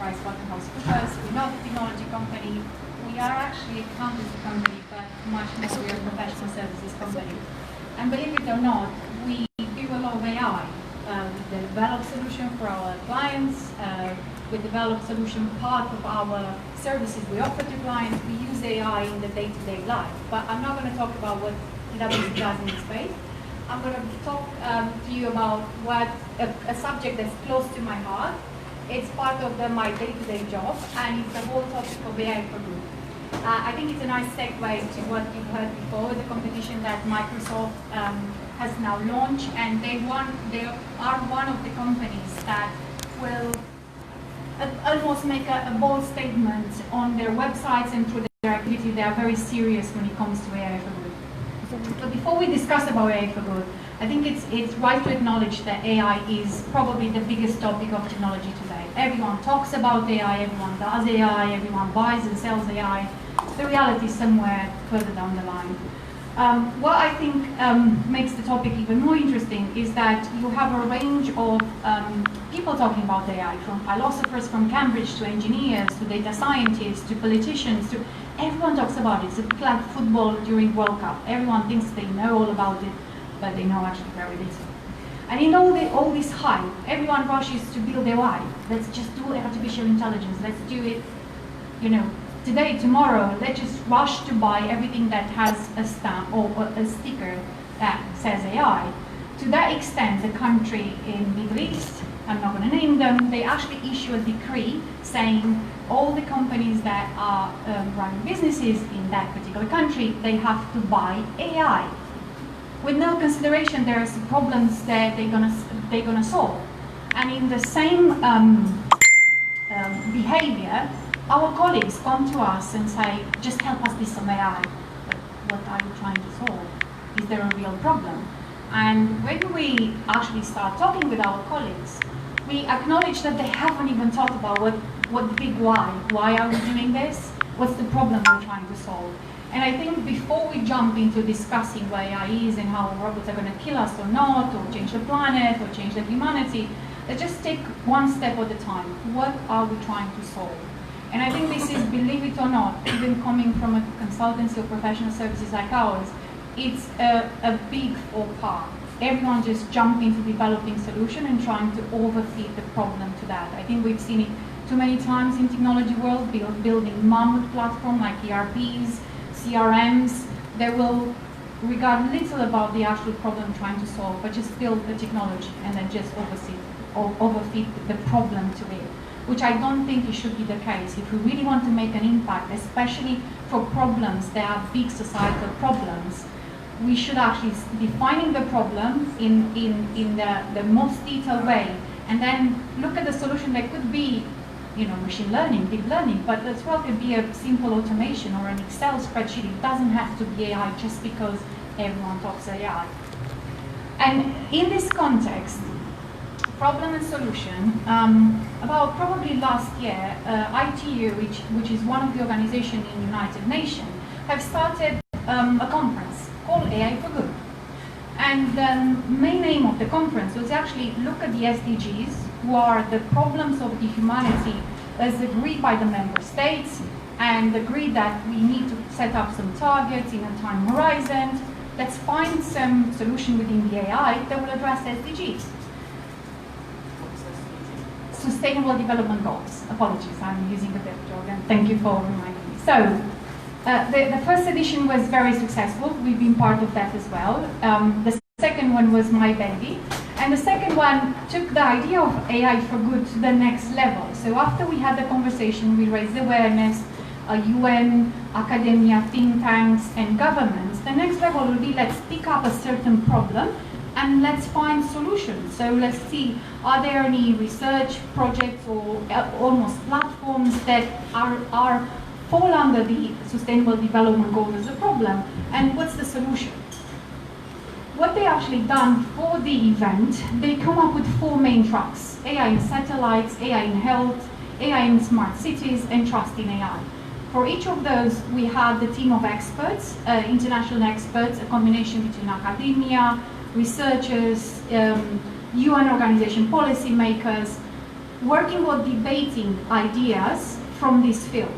PricewaterhouseCoopers. We're not a technology company. We are actually a accountancy company, but much more we are a professional services company. And believe it or not, we do a lot of AI. We develop solutions for our clients. We develop solution part of our services we offer to clients. We use AI in the day-to-day life. But I'm not going to talk about what PwC does in this space. I'm going to talk to you about what a subject that's close to my heart. It's part of my day-to-day job, and it's the whole topic of AI for good. I think it's a nice segue to what you've heard before, the competition that Microsoft has now launched, and they are one of the companies that will almost make a bold statement on their websites and through their activity. They are very serious when it comes to AI for good. But before we discuss about AI for good, I think it's right to acknowledge that AI is probably the biggest topic of technology today. Everyone talks about AI, everyone does AI, everyone buys and sells AI. The reality is somewhere further down the line. What I think makes the topic even more interesting is that you have a range of people talking about AI, from philosophers from Cambridge to engineers to data scientists to politicians. Everyone talks about it. It's like football during World Cup. Everyone thinks they know all about it, but they know actually very little. And in all this hype, everyone rushes to build AI. Let's just do artificial intelligence. Let's do it, today, tomorrow. Let's just rush to buy everything that has a stamp or a sticker that says AI. To that extent, the country in the Middle East, I'm not going to name them, they actually issue a decree saying all the companies that are running businesses in that particular country, they have to buy AI. With no consideration, there are some problems that they're gonna solve. And in the same behavior, our colleagues come to us and say, just help us with some AI. But what are you trying to solve? Is there a real problem? And when we actually start talking with our colleagues, we acknowledge that they haven't even thought about what the big why. Why are we doing this? What's the problem we're trying to solve? And I think before we jump into discussing what AI is and how robots are going to kill us or not, or change the planet, or change the humanity, let's just take one step at a time. What are we trying to solve? And I think this is, believe it or not, even coming from a consultancy or professional services like ours, it's a big faux pas. Everyone just jump into developing solution and trying to overfeed the problem to that. I think we've seen it too many times in technology world, building mammoth platform like ERPs, CRMs. They will regard little about the actual problem trying to solve, but just build the technology and then just overfeed the problem to it, which I don't think it should be the case. If we really want to make an impact, especially for problems that are big societal problems, we should actually defining the problem in the most detailed way, and then look at the solution that could be, machine learning, deep learning, but as well could be a simple automation or an Excel spreadsheet. It doesn't have to be AI just because everyone talks AI. And in this context, problem and solution, about probably last year, ITU, which is one of the organizations in the United Nations, have started a conference called AI for Good. And the main aim of the conference was actually look at the SDGs, who are the problems of the humanity as agreed by the member states, and agreed that we need to set up some targets in a time horizon. Let's find some solution within the AI that will address SDGs. Sustainable Development Goals. Apologies, I'm using a bit of jargon. Thank you for reminding me. So, the first edition was very successful. We've been part of that as well. The second one was my baby. And the second one took the idea of AI for good to the next level. So after we had the conversation, we raised awareness, UN, academia, think tanks, and governments. The next level will be, let's pick up a certain problem and let's find solutions. So let's see, are there any research projects or almost platforms that fall under the Sustainable Development Goals as a problem, and what's the solution? What they actually done for the event, they come up with 4 main tracks: AI in satellites, AI in health, AI in smart cities, and trust in AI. For each of those, we had the team of experts, international experts, a combination between academia, researchers, UN organization policymakers. working or debating ideas from this field.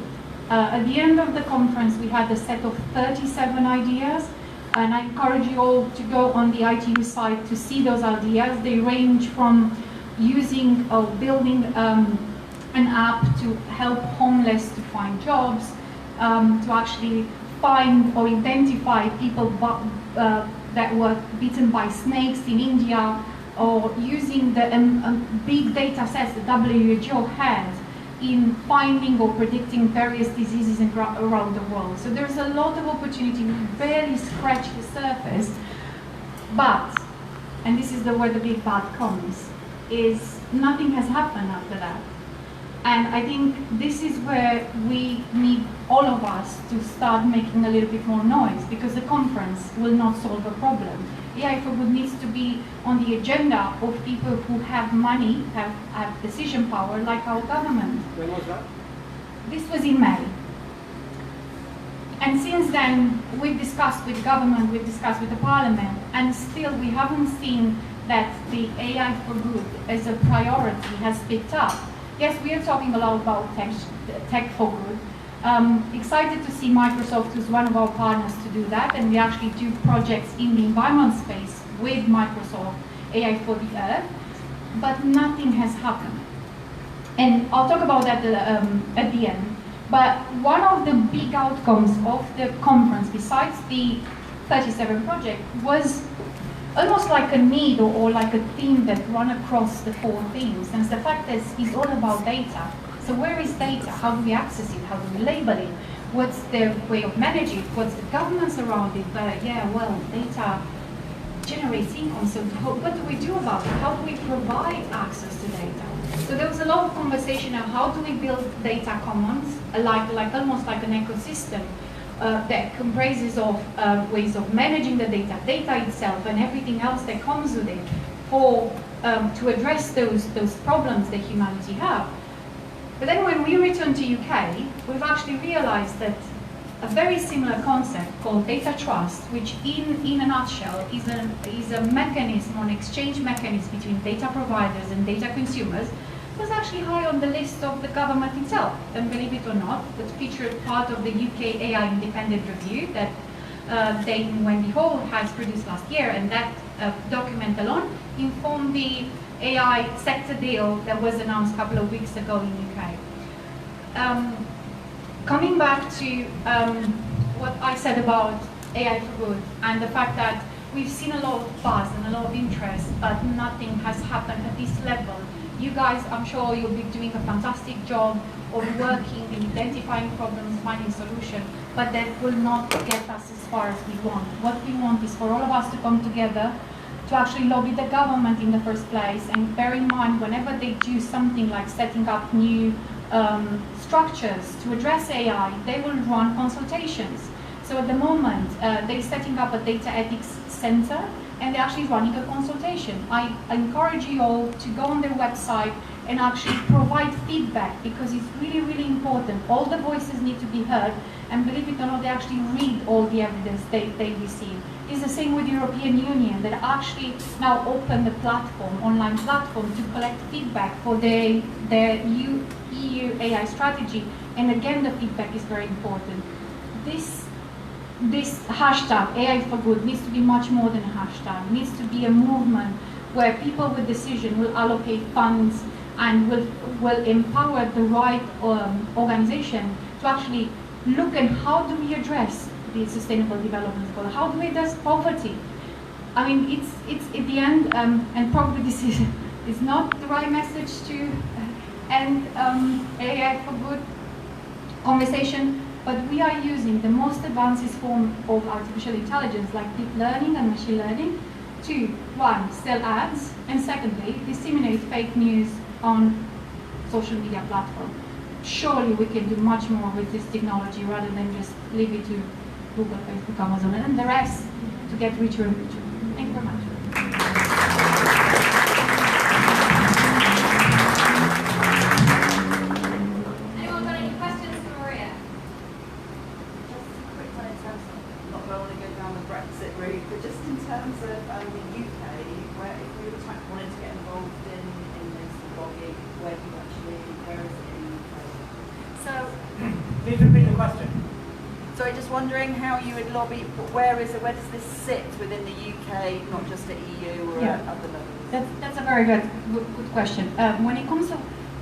At the end of the conference, we had a set of 37 ideas, and I encourage you all to go on the ITU site to see those ideas. They range from using or building an app to help homeless to find jobs, to actually find or identify people that were bitten by snakes in India, or using the big data sets that WHO has in finding or predicting various diseases around the world. So there's a lot of opportunity. We barely scratch the surface, but, and this is where the big but comes, is nothing has happened after that. And I think this is where we need all of us to start making a little bit more noise, because the conference will not solve a problem. AI for Good needs to be on the agenda of people who have money, have decision power, like our government. When was that? This was in May. And since then, we've discussed with government, we've discussed with the parliament, and still we haven't seen that the AI for Good as a priority has picked up. Yes, we are talking a lot about tech for good. Excited to see Microsoft, who's one of our partners, to do that, and we actually do projects in the environment space with Microsoft, AI for the Earth, but nothing has happened. And I'll talk about that at the end. But one of the big outcomes of the conference, besides the 37 project, was almost like a need or like a theme that run across the 4 themes. And it's the fact that it's all about data. So where is data? How do we access it? How do we label it? What's the way of managing it? What's the governance around it? But yeah, well, data generates income. So what do we do about it? How do we provide access to data? So there was a lot of conversation on how do we build data commons, like almost like an ecosystem that comprises of ways of managing the data itself and everything else that comes with it, for to address those problems that humanity have. But then when we returned to UK, we've actually realized that a very similar concept called data trust, which in a nutshell is a mechanism, an exchange mechanism between data providers and data consumers, was actually high on the list of the government itself. And believe it or not, that featured part of the UK AI Independent Review that Dame Wendy Hall has produced last year, and that document alone informed the AI sector deal that was announced a couple of weeks ago in UK. Coming back to what I said about AI for Good and the fact that we've seen a lot of buzz and a lot of interest, but nothing has happened at this level. You guys, I'm sure you'll be doing a fantastic job of working and identifying problems, finding solutions, but that will not get us as far as we want. What we want is for all of us to come together to actually lobby the government in the first place, and bear in mind whenever they do something like setting up new structures to address AI, they will run consultations. So at the moment, they're setting up a data ethics center, and they're actually running a consultation. I encourage you all to go on their website and actually provide feedback, because it's really, really important. All the voices need to be heard, and believe it or not, they actually read all the evidence they receive. It's the same with the European Union, that actually now open the platform, online platform, to collect feedback for their EU AI strategy. And again, the feedback is very important. This hashtag, AI for Good, needs to be much more than a hashtag. It needs to be a movement where people with decision will allocate funds and will empower the right organization to actually look at how do we address the Sustainable Development Goal, how do we address poverty. I mean, it's at the end, and probably this is not the right message to end AI for Good conversation, but we are using the most advanced form of artificial intelligence, like deep learning and machine learning, to, one, sell ads, and secondly, disseminate fake news on social media platforms. Surely we can do much more with this technology rather than just leave it to Google, Facebook, Amazon, and the rest to get richer and richer. Thank you very much. Anyone got any questions for Maria? Just a quick one in terms of, not that I want to go down the Brexit route, but just in terms of the UK, where if we were wanting to get involved in this blogging, where do you question. Sorry, just wondering how you would lobby, where does this sit within the UK, not just at EU or Yeah. at other levels? That's a very good question. When it comes to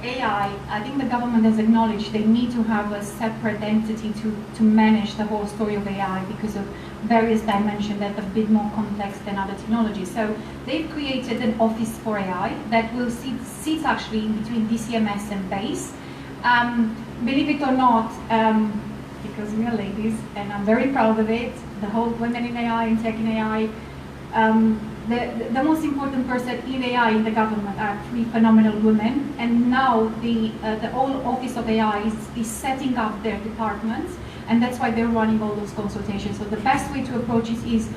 AI, I think the government has acknowledged they need to have a separate entity to manage the whole story of AI because of various dimensions that are a bit more complex than other technologies. So they've created an office for AI that will sit actually in between DCMS and BASE. Believe it or not, because we are ladies, and I'm very proud of it, the whole women in AI and tech in AI, the most important person in AI in the government are 3 phenomenal women, and now the whole Office of AI is setting up their departments, and that's why they're running all those consultations. So the best way to approach it is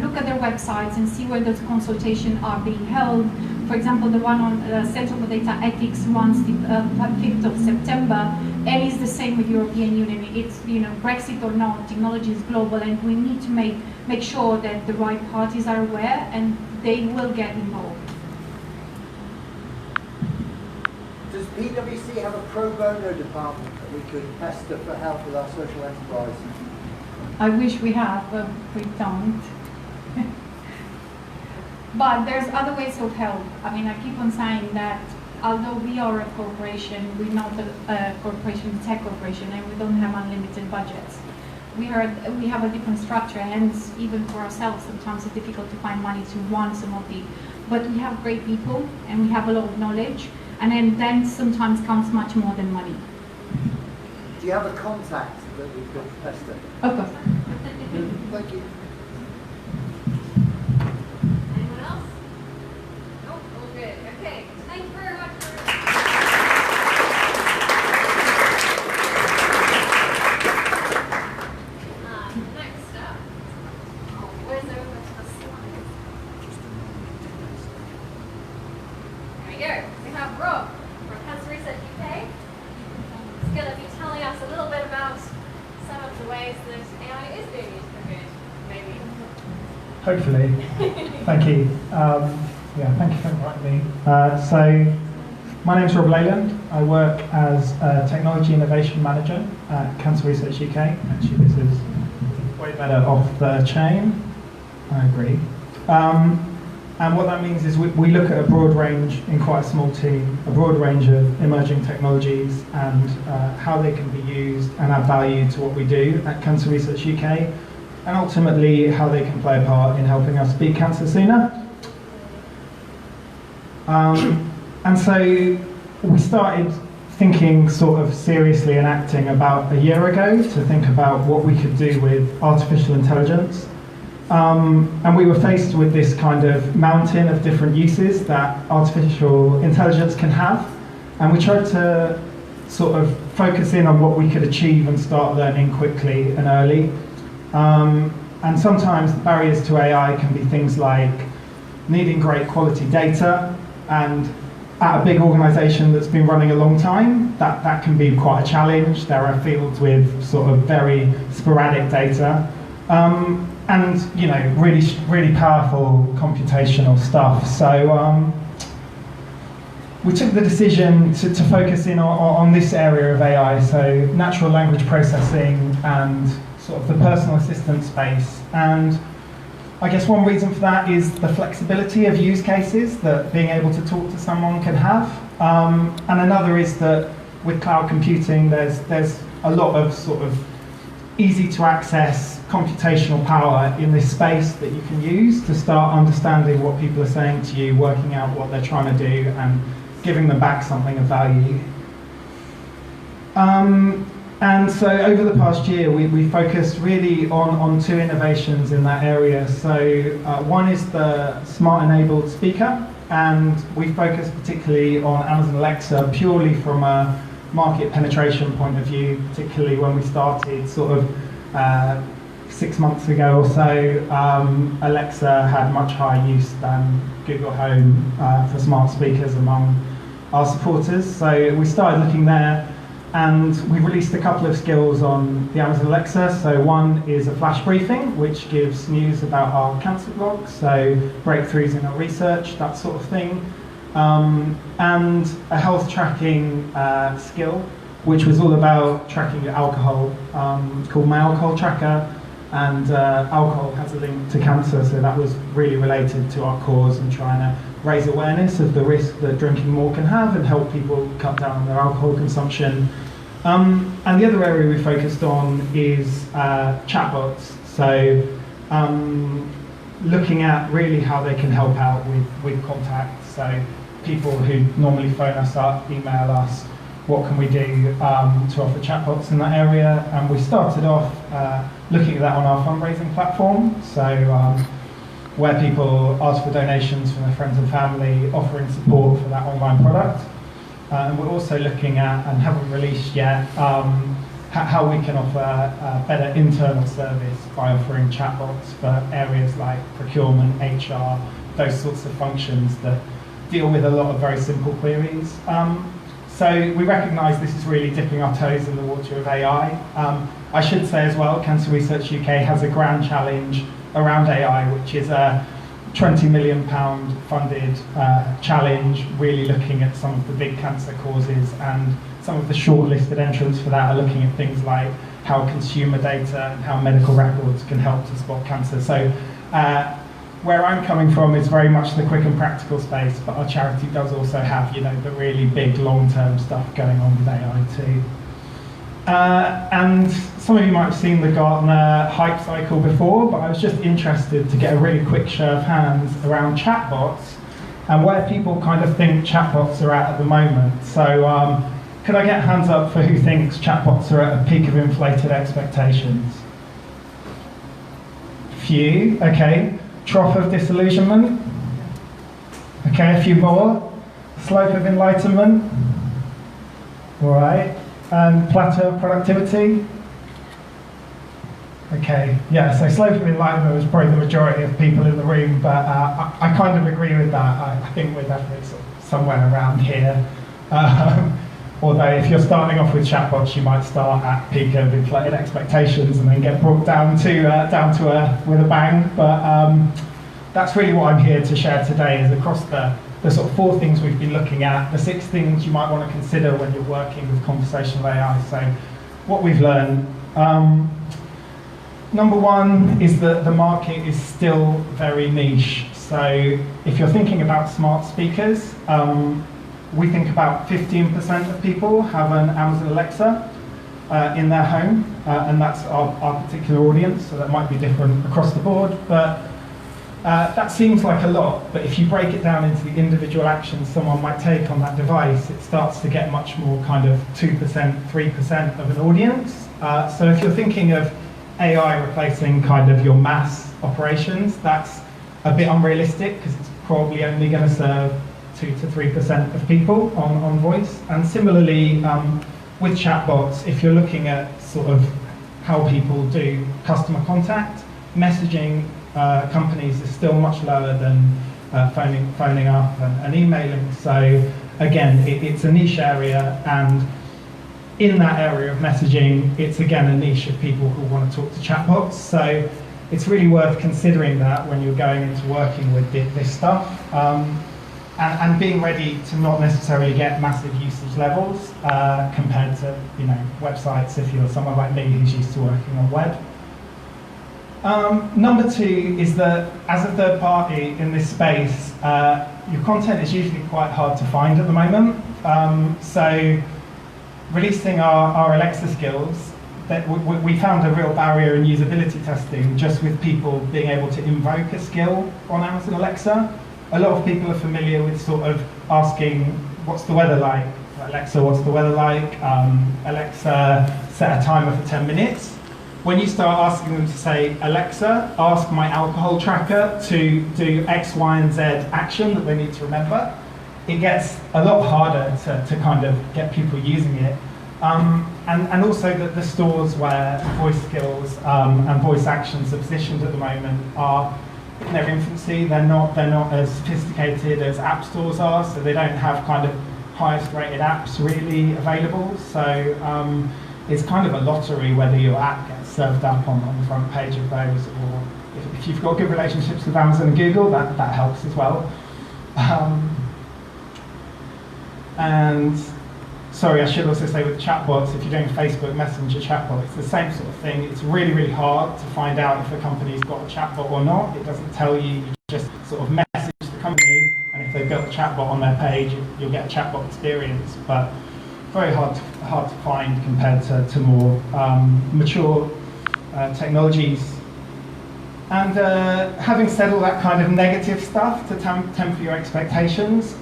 look at their websites and see where those consultations are being held. For example, the one on Center for Data Ethics runs the 5th of September, and it's the same with European Union. It's, Brexit or not, technology is global, and we need to make sure that the right parties are aware and they will get involved. Does PwC have a pro bono department that we could pester for help with our social enterprise? I wish we have, but we don't. But there's other ways of help. I mean, I keep on saying that although we are a corporation, we're not a corporation, tech corporation, and we don't have unlimited budgets. We have a different structure, hence even for ourselves sometimes it's difficult to find money to run some of the, but we have great people and we have a lot of knowledge, and then sometimes comes much more than money. Do you have a contact that we could pester? Of course. Thank you. Anyone else? Nope, all good. Okay, thank you very much for next up. Where's the slide? There we go. We have Rob from Cancer Research UK. He's going to be telling us a little bit about some of the ways that AI is being used for good, maybe. Hopefully. Thank you. Thank you for inviting me. So, my name's Rob Leyland. I work as a Technology Innovation Manager at Cancer Research UK. Actually, this is way better off the chain. I agree. And what that means is we look at a broad range, in quite a small team, a broad range of emerging technologies and how they can be used and add value to what we do at Cancer Research UK, and ultimately how they can play a part in helping us beat cancer sooner. And so we started thinking sort of seriously and acting about a year ago to think about what we could do with artificial intelligence. And we were faced with this kind of mountain of different uses that artificial intelligence can have. And we tried to sort of focus in on what we could achieve and start learning quickly and early. And sometimes the barriers to AI can be things like needing great quality data, and at a big organization that's been running a long time, that can be quite a challenge. There are fields with sort of very sporadic data. And really powerful computational stuff. So we took the decision to focus in on this area of AI, so natural language processing and sort of the personal assistant space. And I guess one reason for that is the flexibility of use cases that being able to talk to someone can have. And another is that with cloud computing, there's a lot of sort of easy to access computational power in this space that you can use to start understanding what people are saying to you, working out what they're trying to do, and giving them back something of value. And so over the past year, we focused really on 2 innovations in that area. So one is the smart-enabled speaker, and we focused particularly on Amazon Alexa purely from a market penetration point of view, particularly when we started sort of 6 months ago or so. Alexa had much higher use than Google Home for smart speakers among our supporters. So we started looking there, and we released a couple of skills on the Amazon Alexa. So one is a flash briefing, which gives news about our cancer blogs, so breakthroughs in our research, that sort of thing. And a health tracking skill, which was all about tracking your alcohol. It's called My Alcohol Tracker, and alcohol has a link to cancer, so that was really related to our cause and trying to raise awareness of the risk that drinking more can have and help people cut down on their alcohol consumption. And the other area we focused on is chatbots. So looking at really how they can help out with contact. So people who normally phone us up, email us, what can we do to offer chatbots in that area? And we started off looking at that on our fundraising platform. So where people ask for donations from their friends and family, offering support for that online product. And we're also looking at, and haven't released yet, how we can offer a better internal service by offering chatbots for areas like procurement, HR, those sorts of functions that deal with a lot of very simple queries. So we recognise this is really dipping our toes in the water of AI. I should say as well, Cancer Research UK has a grand challenge around AI, which is a £20 million funded challenge, really looking at some of the big cancer causes, and some of the shortlisted entrants for that are looking at things like how consumer data and how medical records can help to spot cancer. So where I'm coming from is very much the quick and practical space, but our charity does also have, you know, the really big long-term stuff going on with AI too. And some of you might have seen the Gartner hype cycle before, but I was just interested to get a really quick show of hands around chatbots and where people kind of think chatbots are at the moment. So could I get hands up for who thinks chatbots are at a peak of inflated expectations? Few, okay. Trough of disillusionment? Okay, a few more. Slope of enlightenment? All right. And plateau of productivity? Okay, yeah, so slope of enlightenment was probably the majority of people in the room, but I kind of agree with that. I think we're definitely sort of somewhere around here. Although if you're starting off with chatbots, you might start at peak of inflated expectations and then get brought down to earth with a bang. But that's really what I'm here to share today, is across the sort of 4 things we've been looking at, the 6 things you might want to consider when you're working with conversational AI. So what we've learned. Number 1 is that the market is still very niche. So if you're thinking about smart speakers, we think about 15% of people have an Amazon Alexa in their home, and that's our particular audience, so that might be different across the board. But that seems like a lot, but if you break it down into the individual actions someone might take on that device, it starts to get much more kind of 2%, 3% of an audience. So if you're thinking of AI replacing kind of your mass operations, that's a bit unrealistic, because it's probably only going to serve 2 to 3% of people on voice. And similarly, with chatbots, if you're looking at sort of how people do customer contact, messaging companies is still much lower than phoning up and emailing. So again, it's a niche area, and in that area of messaging, it's again a niche of people who want to talk to chatbots. So it's really worth considering that when you're going into working with this stuff, and being ready to not necessarily get massive usage levels compared to, you know, websites if you're someone like me who's used to working on web. Number 2 is that as a third party in this space, your content is usually quite hard to find at the moment. So releasing our Alexa skills, that we found a real barrier in usability testing just with people being able to invoke a skill on Amazon Alexa. A lot of people are familiar with sort of asking, what's the weather like? Alexa, what's the weather like? Alexa, set a timer for 10 minutes. When you start asking them to say, Alexa, ask my alcohol tracker to do X, Y, and Z action that they need to remember, it gets a lot harder to kind of get people using it. And also that the stores where voice skills and voice actions are positioned at the moment are in their infancy. They're not as sophisticated as app stores are, so they don't have kind of highest rated apps really available. So it's kind of a lottery whether your app gets served up on the front page of those, or if you've got good relationships with Amazon and Google, that helps as well. And sorry, I should also say with chatbots, if you're doing Facebook Messenger chatbot, it's the same sort of thing. It's really, really hard to find out if a company's got a chatbot or not. It doesn't tell you, you just sort of message the company, and if they've got a chatbot on their page, you'll get a chatbot experience. But very hard to find compared to more mature technologies. And having said all that kind of negative stuff to temper your expectations,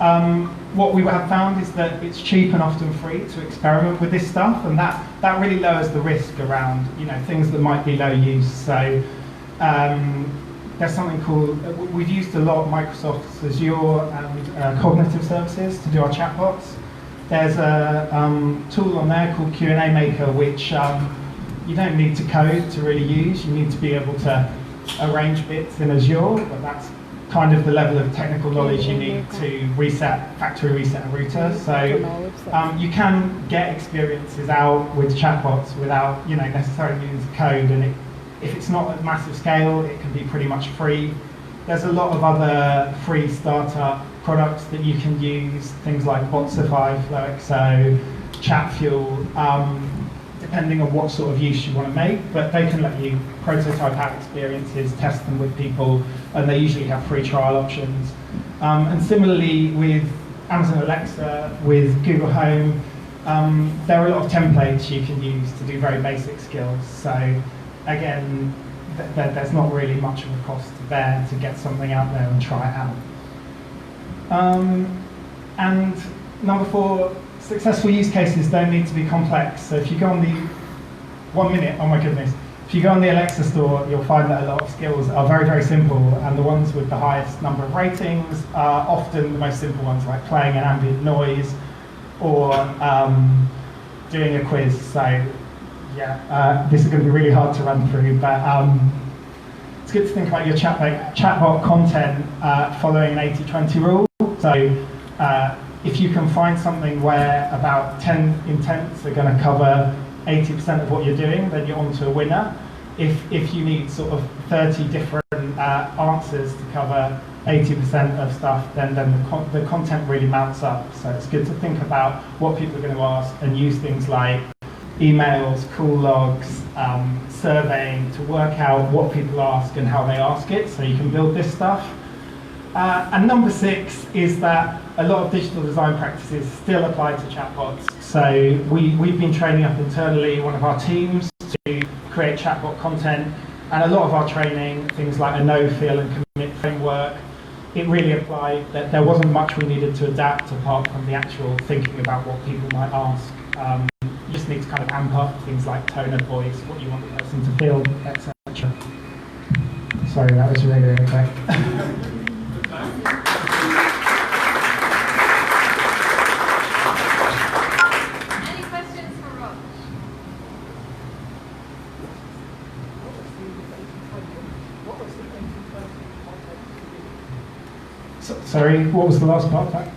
what we have found is that it's cheap and often free to experiment with this stuff, and that really lowers the risk around things that might be low use. So there's something called, we've used a lot Microsoft's Azure and Cognitive Services to do our chatbots. There's a tool on there called Q&A Maker, which you don't need to code to really use. You need to be able to arrange bits in Azure, but that's kind of the level of technical knowledge you need to factory reset a router. So you can get experiences out with chatbots without necessarily needing to code, and if it's not at massive scale, it can be pretty much free. There's a lot of other free startup products that you can use, things like Botsify, FlowXO, ChatFuel, depending on what sort of use you want to make, but they can let you prototype out experiences, test them with people, and they usually have free trial options. And similarly with Amazon Alexa, with Google Home, there are a lot of templates you can use to do very basic skills. So again, there's not really much of a cost there to get something out there and try it out. And number 4, successful use cases don't need to be complex. So if you go on the, 1 minute, oh my goodness. If you go on the Alexa store, you'll find that a lot of skills are very, very simple, and the ones with the highest number of ratings are often the most simple ones, like playing an ambient noise or doing a quiz. So yeah, this is going to be really hard to run through, but it's good to think about your chatbot content following an 80-20 rule. So if you can find something where about 10 intents are going to cover 80% of what you're doing, then you're onto a winner. If you need sort of 30 different answers to cover 80% of stuff, then the content really mounts up. So it's good to think about what people are going to ask and use things like emails, call logs, surveying to work out what people ask and how they ask it, so you can build this stuff. And number 6 is that a lot of digital design practices still apply to chatbots. So we've been training up internally one of our teams to create chatbot content, and a lot of our training, things like a know, feel and commit framework, it really applied. That there wasn't much we needed to adapt apart from the actual thinking about what people might ask. You just need to kind of amp up things like tone of voice, what you want the person to feel, etc. Sorry, that was really, really quick. Any questions for Rob? Sorry, what was the last part of that?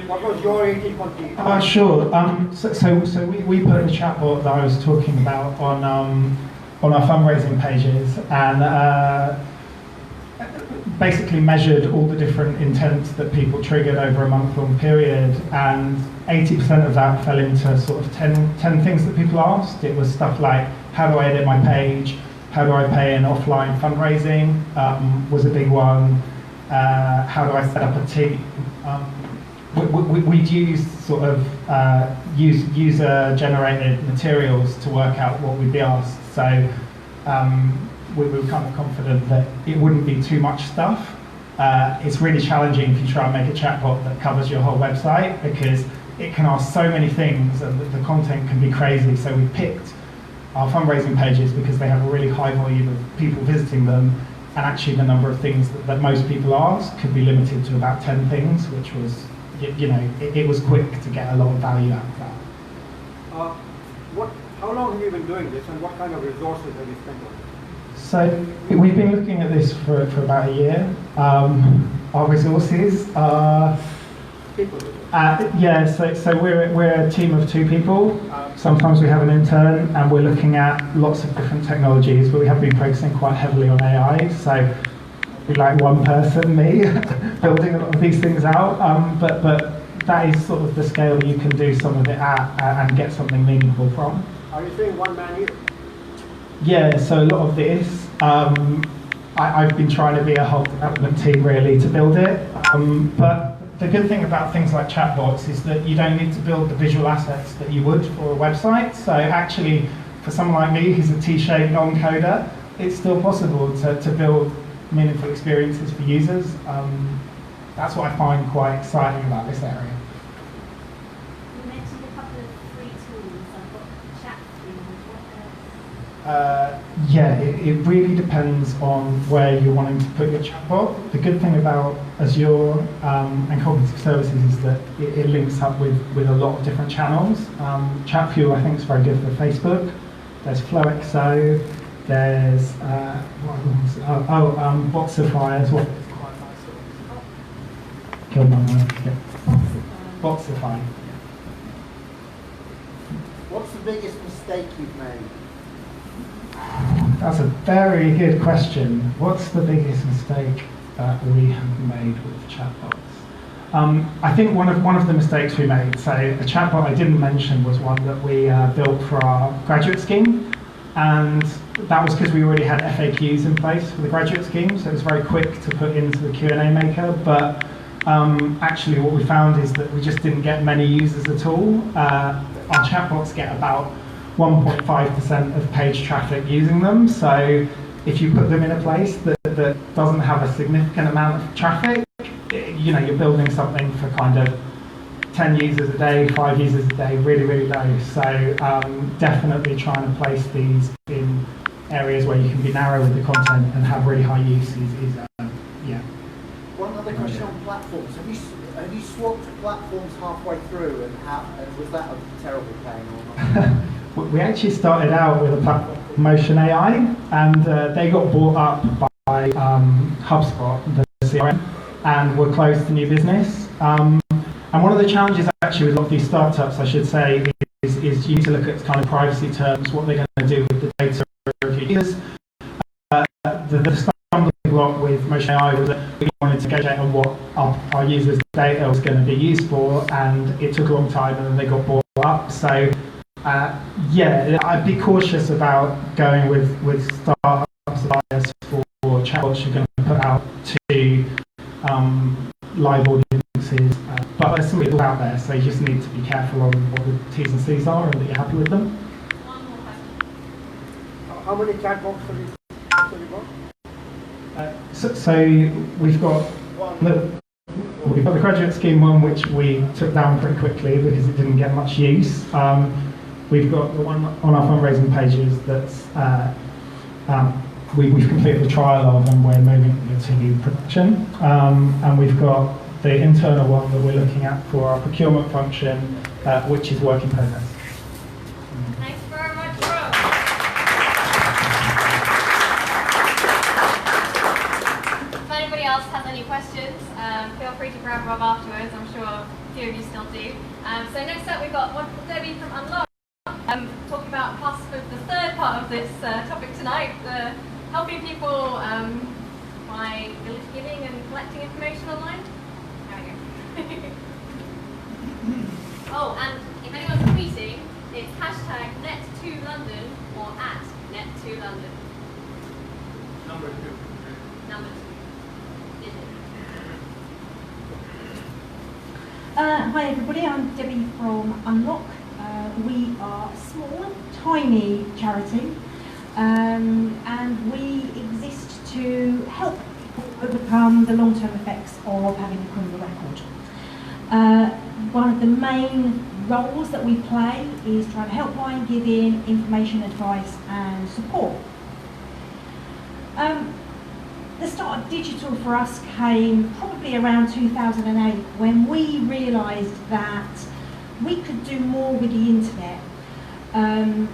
What was your 80-20? Sure. So we put the chatbot that I was talking about on our fundraising pages, and basically measured all the different intents that people triggered over a month-long period, and 80% of that fell into sort of 10 things that people asked. It was stuff like, how do I edit my page? How do I pay an offline fundraising? Was a big one. How do I set up a team? We'd use sort of user-generated materials to work out what we'd be asked. So we were kind of confident that it wouldn't be too much stuff. It's really challenging if you try and make a chatbot that covers your whole website, because it can ask so many things and the content can be crazy. So we picked our fundraising pages because they have a really high volume of people visiting them, and actually the number of things that most people ask could be limited to about 10 things, which was, it was quick to get a lot of value out of that. How long have you been doing this, and what kind of resources have you spent on it? So we've been looking at this for about a year. Our resources are... People. So we're a team of 2 people. Sometimes we have an intern, and we're looking at lots of different technologies, but we have been focusing quite heavily on AI. So like one person, me, building a lot of these things out. But that is sort of the scale you can do some of it at and get something meaningful from. Are you doing one-man unit? Yeah, so a lot of this, I've been trying to be a whole development team really to build it. But the good thing about things like chatbots is that you don't need to build the visual assets that you would for a website. So actually, for someone like me who's a T-shaped non-coder, it's still possible to build meaningful experiences for users. That's what I find quite exciting about this area. You mentioned a couple of free tools. I've got chat what else? Yeah, it really depends on where you're wanting to put your chatbot. The good thing about Azure and Cognitive Services is that it links up with a lot of different channels. ChatFuel, I think, is very good for Facebook. There's FlowXO. There's Boxify as well. Killed my mind. Yeah. Boxify. What's the biggest mistake you've made? That's a very good question. What's the biggest mistake that we have made with chatbots? I think one of the mistakes we made, so a chatbot I didn't mention was one that we built for our graduate scheme, and that was because we already had FAQs in place for the graduate scheme, so it was very quick to put into the Q&A maker, but actually what we found is that we just didn't get many users at all. Our chatbots get about 1.5% of page traffic using them, so if you put them in a place that doesn't have a significant amount of traffic, you know, you're building something for kind of 10 users a day, 5 users a day, really, really low. So definitely trying to place these in areas where you can be narrow with the content and have really high use is yeah. One other question on platforms. Have you swapped platforms halfway through, and was that a terrible pain or not? We actually started out with a platform called Motion AI, and they got bought up by HubSpot, the CRM, and were closed to new business. And one of the challenges actually with a lot of these startups, I should say, is you need to look at kind of privacy terms, what they're going to do with the data of your users. The stumbling block with Motion AI was that we wanted to negotiate on what our users' data was going to be used for, and it took a long time, and then they got bought up. So yeah, I'd be cautious about going with startup suppliers for chatbots you're going to put out to live audiences. But there's some people out there, so you just need to be careful on what the T's and C's are and that you're happy with them. One more question. How many chatbots have you got? So we've got the graduate scheme one, which we took down pretty quickly because it didn't get much use. We've got the one on our fundraising pages that's we've completed the trial of, and we're moving to production. And we've got the internal one that we're looking at for our procurement function, which is work in progress. Thanks very much, Rob. If anybody else has any questions, feel free to grab Rob afterwards. I'm sure a few of you still do. So next up, we've got wonderful Debbie from Unlock, talking about the third part of this topic tonight, helping people by giving and collecting information online. There we go. Oh, and if anyone's tweeting, it's hashtag net2London or at net2London. Number 2. Number 2. Hi everybody, I'm Debbie from Unlock. We are a small, tiny charity, and we exist to help people overcome the long-term effects of having a criminal record. One of the main roles that we play is trying to helpline, give in information, advice and support. The start of digital for us came probably around 2008 when we realised that we could do more with the internet, and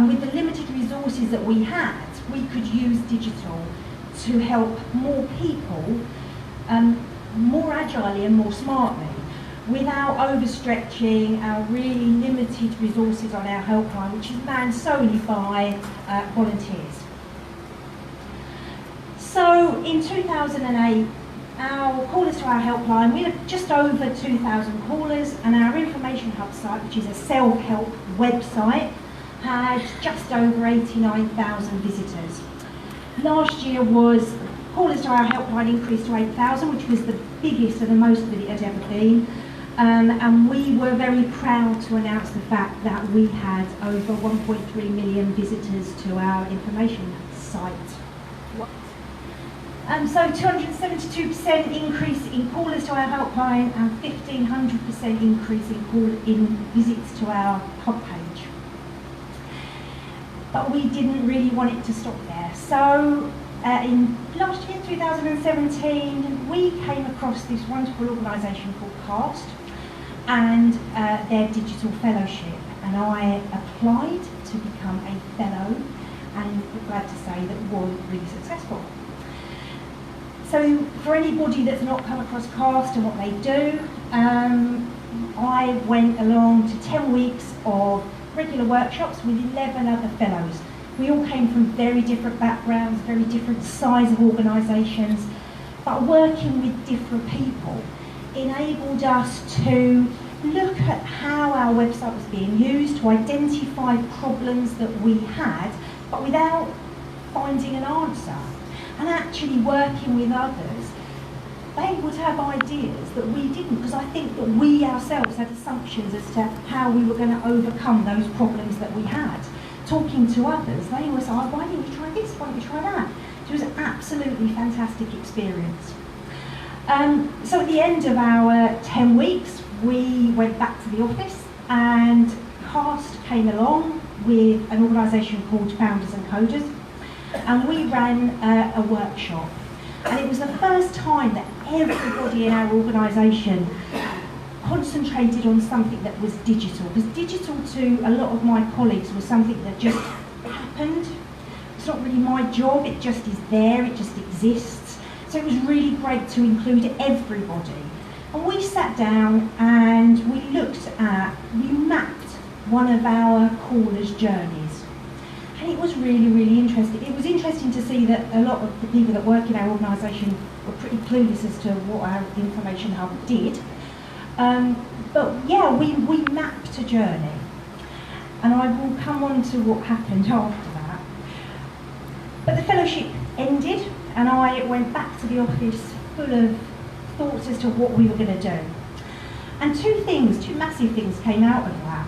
with the limited resources that we had, we could use digital to help more people more agilely and more smartly without overstretching our really limited resources on our helpline, which is manned solely by volunteers. So in 2008, our callers to our helpline, we had just over 2,000 callers, and our information hub site, which is a self-help website, had just over 89,000 visitors. Last year was, callers to our helpline increased to 8,000, which was the biggest and the most that it had ever been. And we were very proud to announce the fact that we had over 1.3 million visitors to our information site. So 272% increase in callers to our helpline and 1,500% increase in visits to our hub page. But we didn't really want it to stop there. So in last year, 2017, we came across this wonderful organisation called CAST and their digital fellowship. And I applied to become a fellow, and we're glad to say that was really successful. So for anybody that's not come across CAST and what they do, I went along to 10 weeks of regular workshops with 11 other fellows. We all came from very different backgrounds, very different size of organisations, but working with different people enabled us to look at how our website was being used, to identify problems that we had, but without finding an answer. And actually working with others, they would have ideas that we didn't, because I think that we ourselves had assumptions as to how we were going to overcome those problems that we had. Talking to others, they always say, oh, why didn't we try this, why didn't we try that? It was an absolutely fantastic experience. So at the end of our 10 weeks, we went back to the office, and CAST came along with an organisation called Founders and Coders, and we ran a workshop. And it was the first time that everybody in our organisation concentrated on something that was digital. Because digital to a lot of my colleagues was something that just happened. It's not really my job, it just is there, it just exists. So it was really great to include everybody. And we sat down and we mapped one of our callers' journeys. And it was really, really interesting. It was interesting to see that a lot of the people that work in our organisation were pretty clueless as to what our information hub did. But yeah, we mapped a journey. And I will come on to what happened after that. But the fellowship ended, and I went back to the office full of thoughts as to what we were going to do. And two massive things came out of that.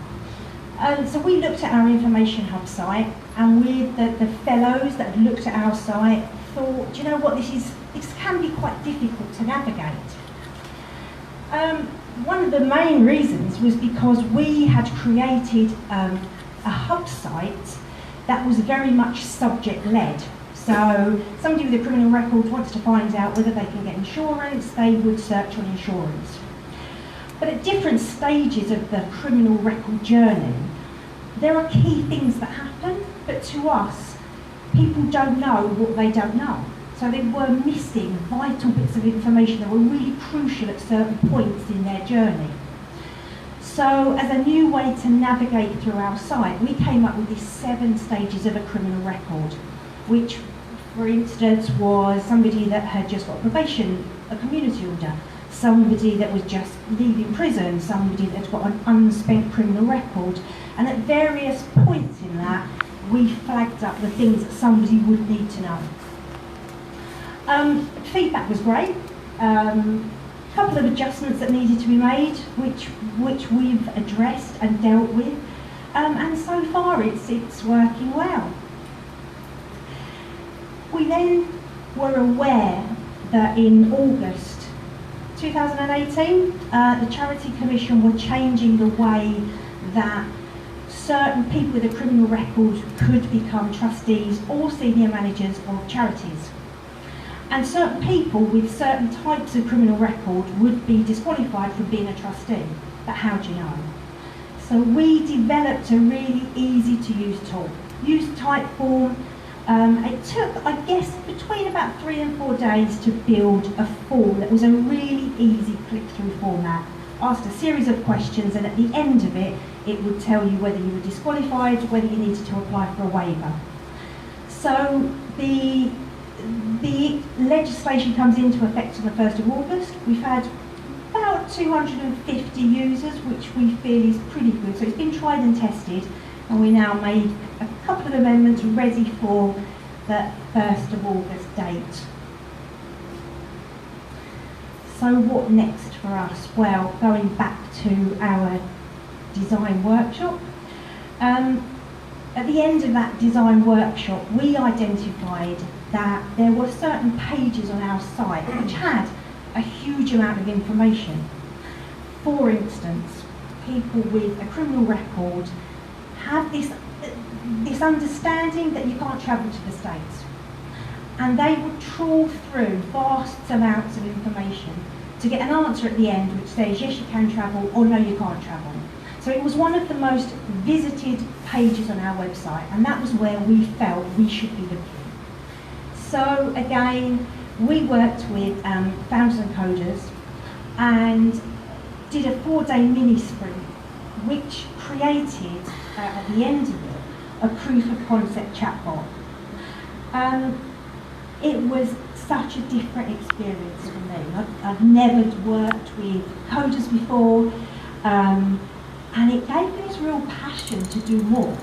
So we looked at our information hub site, and with the fellows that looked at our site thought, do you know what, this can be quite difficult to navigate. One of the main reasons was because we had created a hub site that was very much subject-led. So somebody with a criminal record wants to find out whether they can get insurance, they would search on insurance. But at different stages of the criminal record journey, there are key things that happen, but to us, people don't know what they don't know. So they were missing vital bits of information that were really crucial at certain points in their journey. So as a new way to navigate through our site, we came up with these 7 stages of a criminal record, which, for instance, was somebody that had just got probation, a community order, somebody that was just leaving prison, somebody that's got an unspent criminal record. And at various points in that, we flagged up the things that somebody would need to know. Feedback was great. Couple of adjustments that needed to be made, which we've addressed and dealt with. And so far it's working well. We then were aware that in August 2018, the Charity Commission were changing the way that certain people with a criminal record could become trustees or senior managers of charities. And certain people with certain types of criminal record would be disqualified from being a trustee. But how do you know? So we developed a really easy to use tool. Used Typeform. It took, I guess, between about 3 and 4 days to build a form that was a really easy click-through format. Asked a series of questions, and at the end of it, it would tell you whether you were disqualified, whether you needed to apply for a waiver. So the the legislation comes into effect on the 1st of August. We've had about 250 users, which we feel is pretty good. So it's been tried and tested, and we now made a couple of amendments ready for the 1st of August date. So what next for us? Well, going back to our design workshop. At the end of that design workshop, we identified that there were certain pages on our site which had a huge amount of information. For instance, people with a criminal record have this understanding that you can't travel to the States. And they would trawl through vast amounts of information to get an answer at the end which says, yes, you can travel, or no, you can't travel. So it was one of the most visited pages on our website, and that was where we felt we should be looking. So again, we worked with Founders and Coders and did a 4-day mini sprint, which created, at the end of it, a proof of concept chatbot. It was such a different experience for me. I'd never worked with coders before, and it gave me this real passion to do more.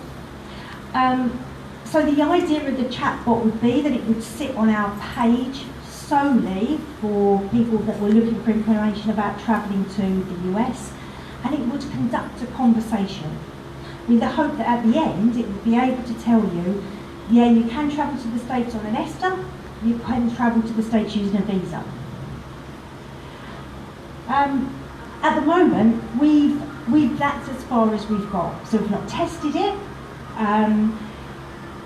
So the idea of the chatbot would be that it would sit on our page solely for people that were looking for information about travelling to the US, and it would conduct a conversation with the hope that at the end it would be able to tell you, yeah, you can travel to the States on an ESTA, you can travel to the States using a visa. At the moment, that's as far as we've got. So we've not tested it.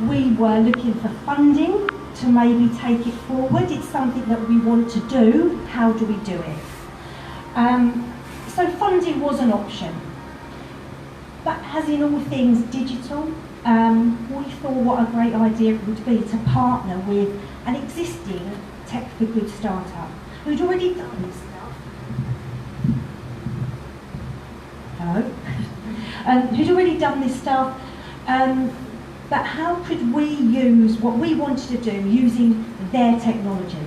We were looking for funding to maybe take it forward. It's something that we want to do. How do we do it? So funding was an option. But as in all things digital, we thought what a great idea it would be to partner with an existing tech for good startup who'd already done this stuff. Hello? Who'd already done this stuff, but how could we use what we wanted to do using their technology?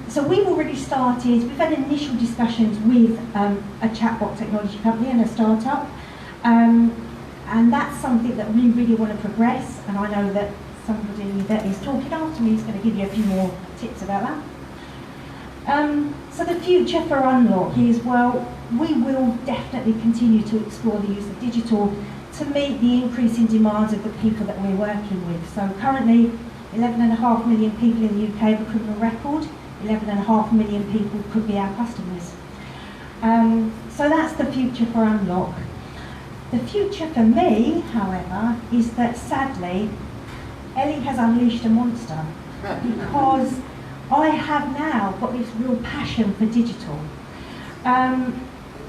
So we've already started, we've had initial discussions with a chatbot technology company and a startup, and that's something that we really want to progress, and I know that somebody that is talking after me is going to give you a few more tips about that. So the future for Unlock is, well, we will definitely continue to explore the use of digital to meet the increasing demands of the people that we're working with. So currently, 11.5 million people in the UK have a criminal record, 11.5 million people could be our customers. So that's the future for Unlock. The future for me, however, is that sadly, Ellie has unleashed a monster because I have now got this real passion for digital.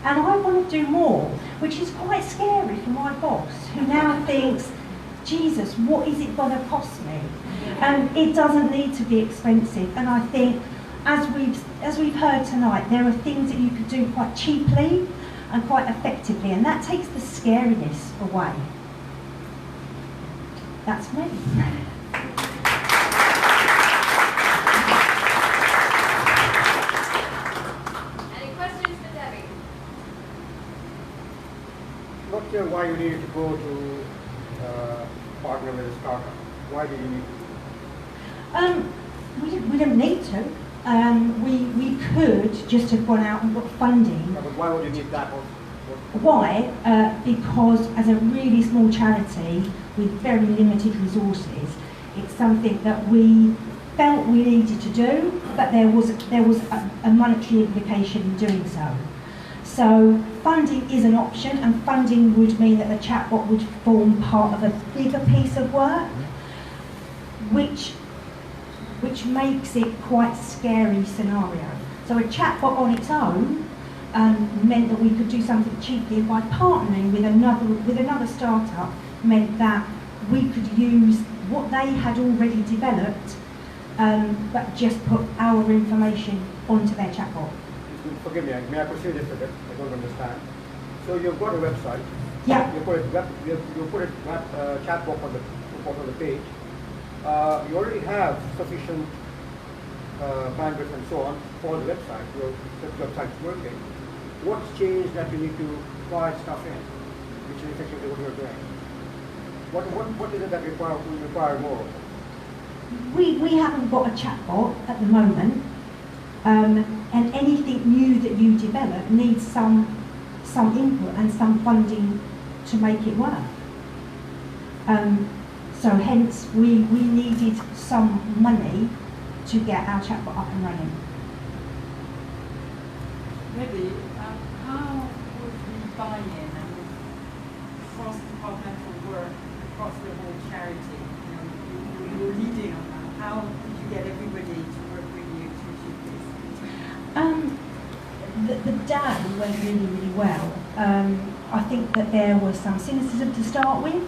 And I want to do more, which is quite scary for my boss, who now thinks, Jesus, what is it going to cost me? And it doesn't need to be expensive. And I think, as we've heard tonight, there are things that you could do quite cheaply and quite effectively, and that takes the scariness away. That's me. Any questions for Debbie? Not sure why you needed to go to partner with a startup. Why did you need to? We didn't need to. We could just have gone out and got funding. Yeah, but why would you need that? Why? Because as a really small charity with very limited resources, it's something that we felt we needed to do, but there was a monetary implication in doing so. So funding is an option, and funding would mean that the chatbot would form part of a bigger piece of work, which makes it quite a scary scenario. So a chatbot on its own meant that we could do something cheaply, and by partnering with another startup meant that we could use what they had already developed, but just put our information onto their chatbot. Forgive me, may I proceed this a bit? I don't understand. So you've got a website. Yeah. You put a chatbot on the page. you already have sufficient bandwidth and so on for the website. Your website is working. What's changed that you need to fire stuff in, which is effectively what you're doing? What is it that will require more? We haven't got a chatbot at the moment, and anything new that you develop needs some input and some funding to make it work. So hence we needed some money to get our chatbot up and running. Maybe, how would we buy in and cross-departmental work across the whole charity? You were leading on that. How did you get everybody to work with you to achieve this? The day went really, really well. I think that there was some cynicism to start with,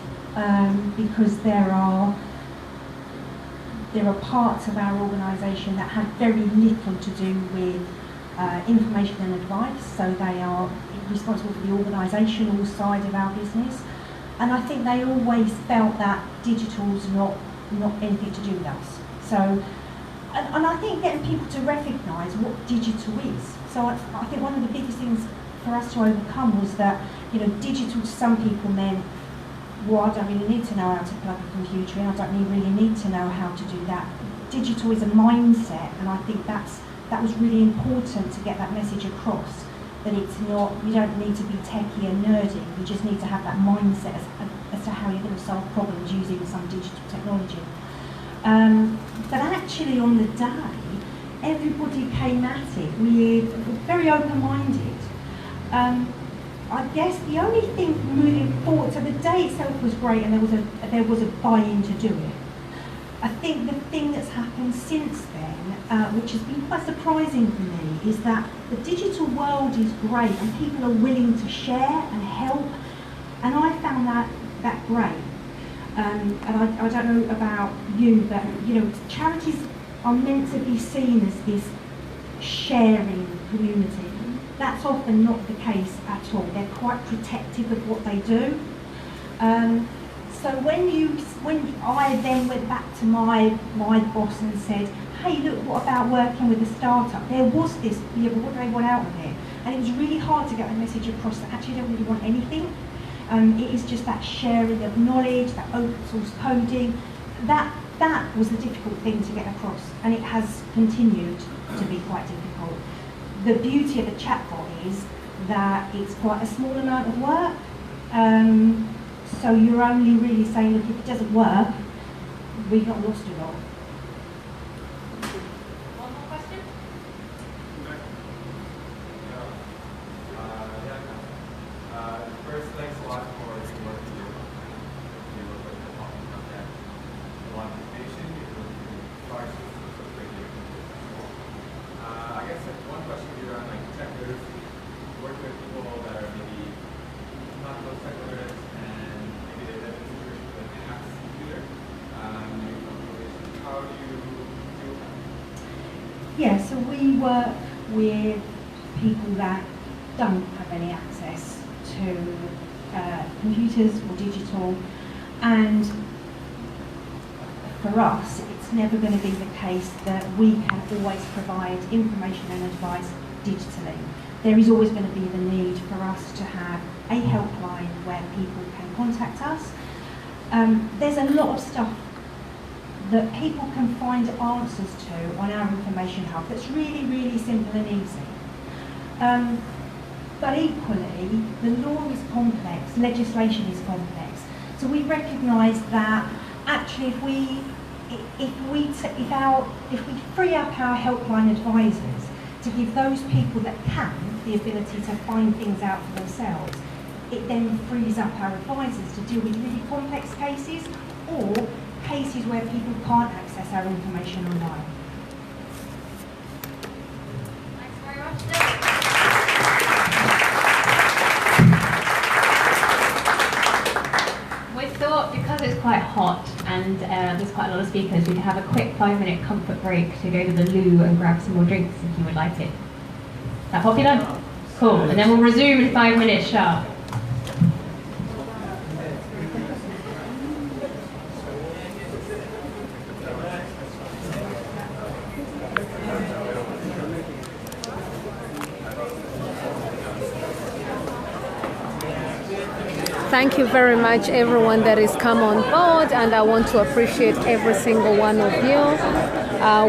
because there are parts of our organisation that have very little to do with information and advice, so they are responsible for the organisational side of our business, and I think they always felt that digital's not anything to do with us. So, and I think getting people to recognise what digital is. So I think one of the biggest things for us to overcome was that, digital to some people meant, well, I don't really need to know how to plug a computer in, I don't really need to know how to do that. Digital is a mindset, and I think that was really important to get that message across, that it's not, you don't need to be techie and nerdy, you just need to have that mindset as to how you're going to solve problems using some digital technology. But actually on the day, everybody came at it with very open-minded. I guess the only thing moving forward, so the day itself was great and there was a buy-in to do it. I think the thing that's happened since then, which has been quite surprising for me, is that the digital world is great and people are willing to share and help, and I found that great. And I don't know about you, but charities are meant to be seen as this sharing community. That's often not the case at all. They're quite protective of what they do. So when I then went back to my boss and said, hey, look, what about working with a startup? There was this, but what do they want out of it? And it was really hard to get the message across that actually they don't really want anything. It is just that sharing of knowledge, that open source coding. That was the difficult thing to get across, and it has continued to be quite difficult. The beauty of the chatbot is that it's quite a small amount of work, so you're only really saying, look, if it doesn't work, we've not lost a lot. One more question? First, thanks a lot for your work with your company. You work with the public content, a lot of information, you work with large systems of radio. I guess one question would be around tech literacy. Work with people that are maybe not those tech literate and maybe they live in situations where they have a computer. How do you deal with that? Yeah, so we work with people that don't have any access to computers or digital, and for us it's never going to be the case that we can always provide information and advice digitally. There is always going to be the need for us to have a helpline where people can contact us. There's a lot of stuff that people can find answers to on our information hub that's really, really simple and easy. But equally, the law is complex, legislation is complex. So we recognise that actually if we free up our helpline advisors to give those people that can the ability to find things out for themselves, it then frees up our advisors to deal with really complex cases or cases where people can't access our information online. Thanks very much, Debbie. We thought because it's quite hot and there's quite a lot of speakers, we could have a quick 5-minute comfort break to go to the loo and grab some more drinks if you would like it. Is that popular? Cool. And then we'll resume in 5 minutes sharp. thank you very much, everyone that has come on board, and I want to appreciate every single one of you.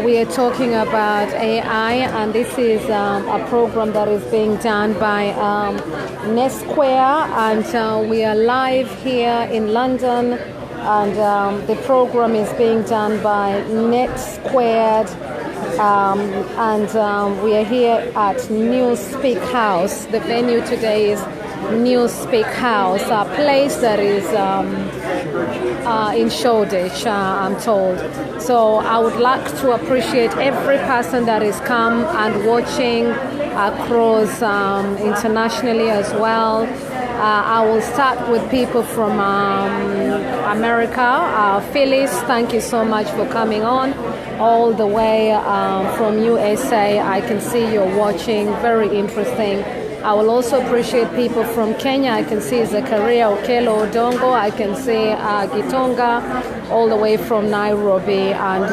We are talking about AI, and this is a program that is being done by NetSquare, and we are live here in London, and the program is being done by NetSquared. And we are here at Newspeak House. The venue today is Newspeak House, a place that is in Shoreditch, I'm told. So I would like to appreciate every person that has come and watching across internationally as well. I will start with people from America. Phyllis, thank you so much for coming on. All the way from USA, I can see you're watching, very interesting. I will also appreciate people from Kenya. I can see Zakaria Okello Odongo. I can see Gitonga, all the way from Nairobi. And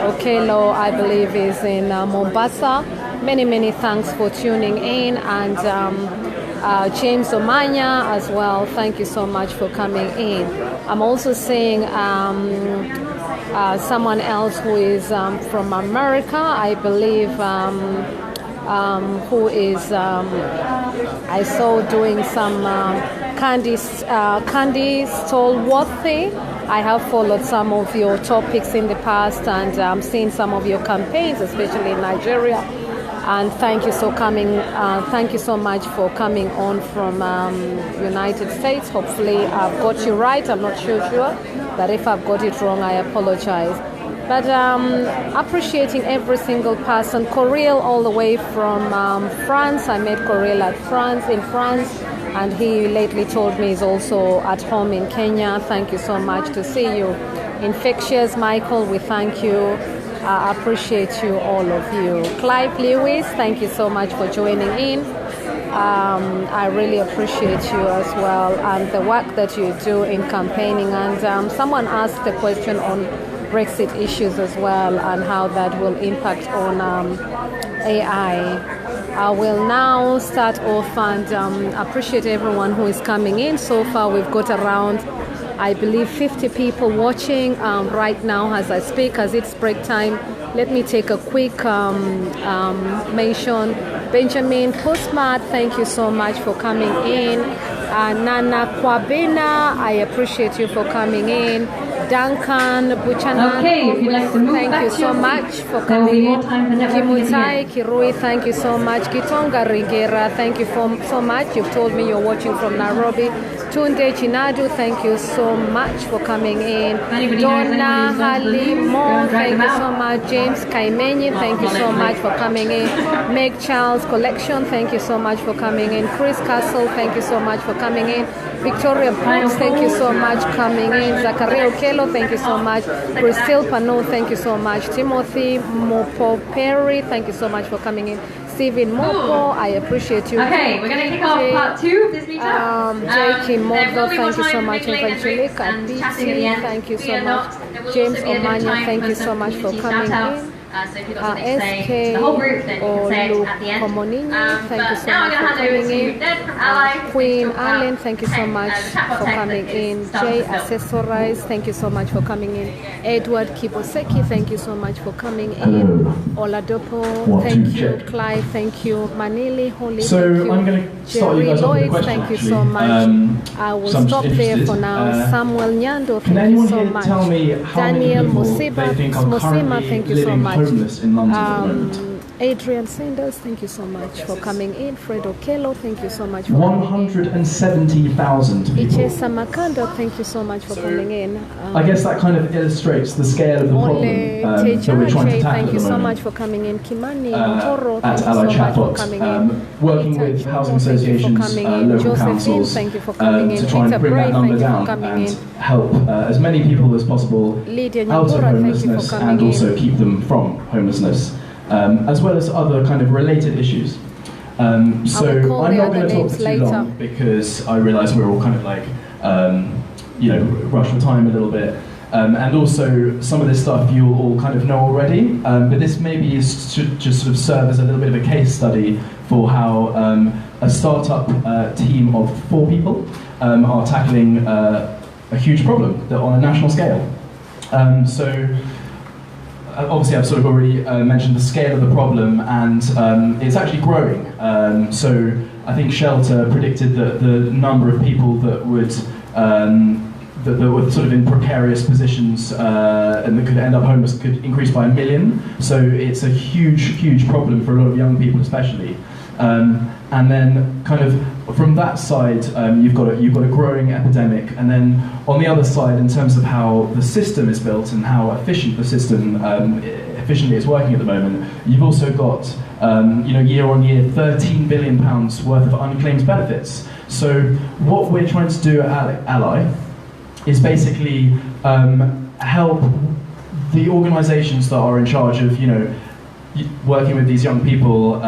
Okello, I believe, is in Mombasa. Many, many thanks for tuning in. And James Omanya as well, thank you so much for coming in. I'm also seeing someone else who is from America, I believe, who is, I saw doing some Candy Stallworthy. I have followed some of your topics in the past, and seen some of your campaigns, especially in Nigeria. And thank you thank you so much for coming on from United States. Hopefully I've got you right. I'm not sure, but if I've got it wrong, I apologize. But appreciating every single person. Coril, all the way from France. I met Coril in France, and he lately told me he's also at home in Kenya. Thank you so much to see you. Infectious Michael, we thank you. I appreciate you, all of you. Clive Lewis, thank you so much for joining in. I really appreciate you as well, and the work that you do in campaigning. And someone asked the question on Brexit issues as well, and how that will impact on AI. I will now start off and appreciate everyone who is coming in. So far we've got around, I believe, 50 people watching right now as I speak, as it's break time. Let me take a quick mention. Benjamin Postmart, thank you so much for coming in. Nana Kwabena, I appreciate you for coming in. Duncan Buchanan, okay, if you'd like to move thank you so much for coming in. Kimutai Kirui, thank you so much. Gitonga Rigera, thank you so much. You've told me you're watching from Nairobi. Tunde Chinadu, thank you so much for coming in. Donna Halimo, thank you so much. James Kaimenyi, thank you so much for coming in. Meg Charles Collection, thank you so much for coming in. Chris Castle, thank you so much for coming in. Victoria Brooks, thank you so much for coming in. Zakaria Okello, thank you so much. Christelle Pano, thank you so much. Timothy Mopoperi, thank you so much for coming in. Stephen Mopo, I appreciate you. Okay, we're going to kick off part 2 of this meetup. J.K. Mogo, thank you so much. Evangelica Aditi, thank you so much. James Omanya, thank you so much for coming in. So if you've got something to say to the whole group, then you can say it at the end. Thank you so much for coming in. Queen Allen, thank you so much for coming in. Jay Accessorize, thank you so much for coming in. Edward Kiboseki, thank you so much for coming in. Oladopo, thank you. Clive, thank you. Manili, Holy, thank you. I'm going to start you Jerry guys off with a Lloyd, question, thank you actually. so much. I will So stop there for now. Samuel Nyando, thank you so much. Tell me how Daniel many people they think are currently thank you so living much. homeless in London at the moment? Adrian Sanders, thank you so much for coming in. Fred Okello, thank you so much for coming in. 170,000 people. Ichesa Makando, thank you so much for coming in. I guess that kind of illustrates the scale of the problem that we're trying to tackle thank you at the so moment. much for coming in. Kimani Mohoro, At thank you Ally so much for coming in. Chatbot, working Peter with housing Jumo, thank you for associations, coming in. local Josephine, councils, thank you for coming in. to try Peter and bring Bray, that number thank you for down coming and in. help as many people as possible Lydia out of Nyambura, thank you for homelessness coming and also in. keep them from homelessness, as well as other kind of related issues. So I'm call the not other going to talk names for too later. long because I realise we're all kind of like, rushed for time a little bit. And also, some of this stuff you all kind of know already, but this maybe should just sort of serve as a little bit of a case study for how a startup team of 4 people are tackling a huge problem on a national scale. Obviously I've sort of already mentioned the scale of the problem, and it's actually growing. So I think Shelter predicted that the number of people that would that were sort of in precarious positions and that could end up homeless could increase by 1 million. So it's a huge problem for a lot of young people, especially. And then, kind of from that side, you've got a growing epidemic, and then on the other side, in terms of how the system is built and how efficient the system efficiently is working at the moment, you've also got year on year, £13 billion worth of unclaimed benefits. So what we're trying to do at Ally is basically help the organisations that are in charge of working with these young people.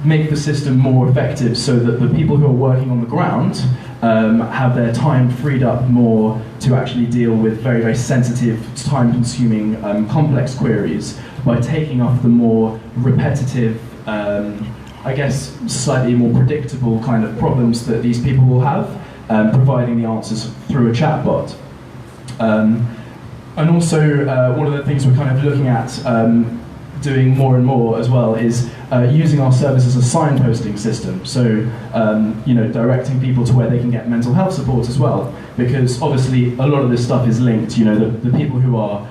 Make the system more effective so that the people who are working on the ground have their time freed up more to actually deal with very sensitive, time-consuming, complex queries by taking off the more repetitive, I guess slightly more predictable kind of problems that these people will have, providing the answers through a chatbot. And also, one of the things we're kind of looking at doing more and more as well is using our service as a signposting system. So, directing people to where they can get mental health support as well, because obviously a lot of this stuff is linked. The people who are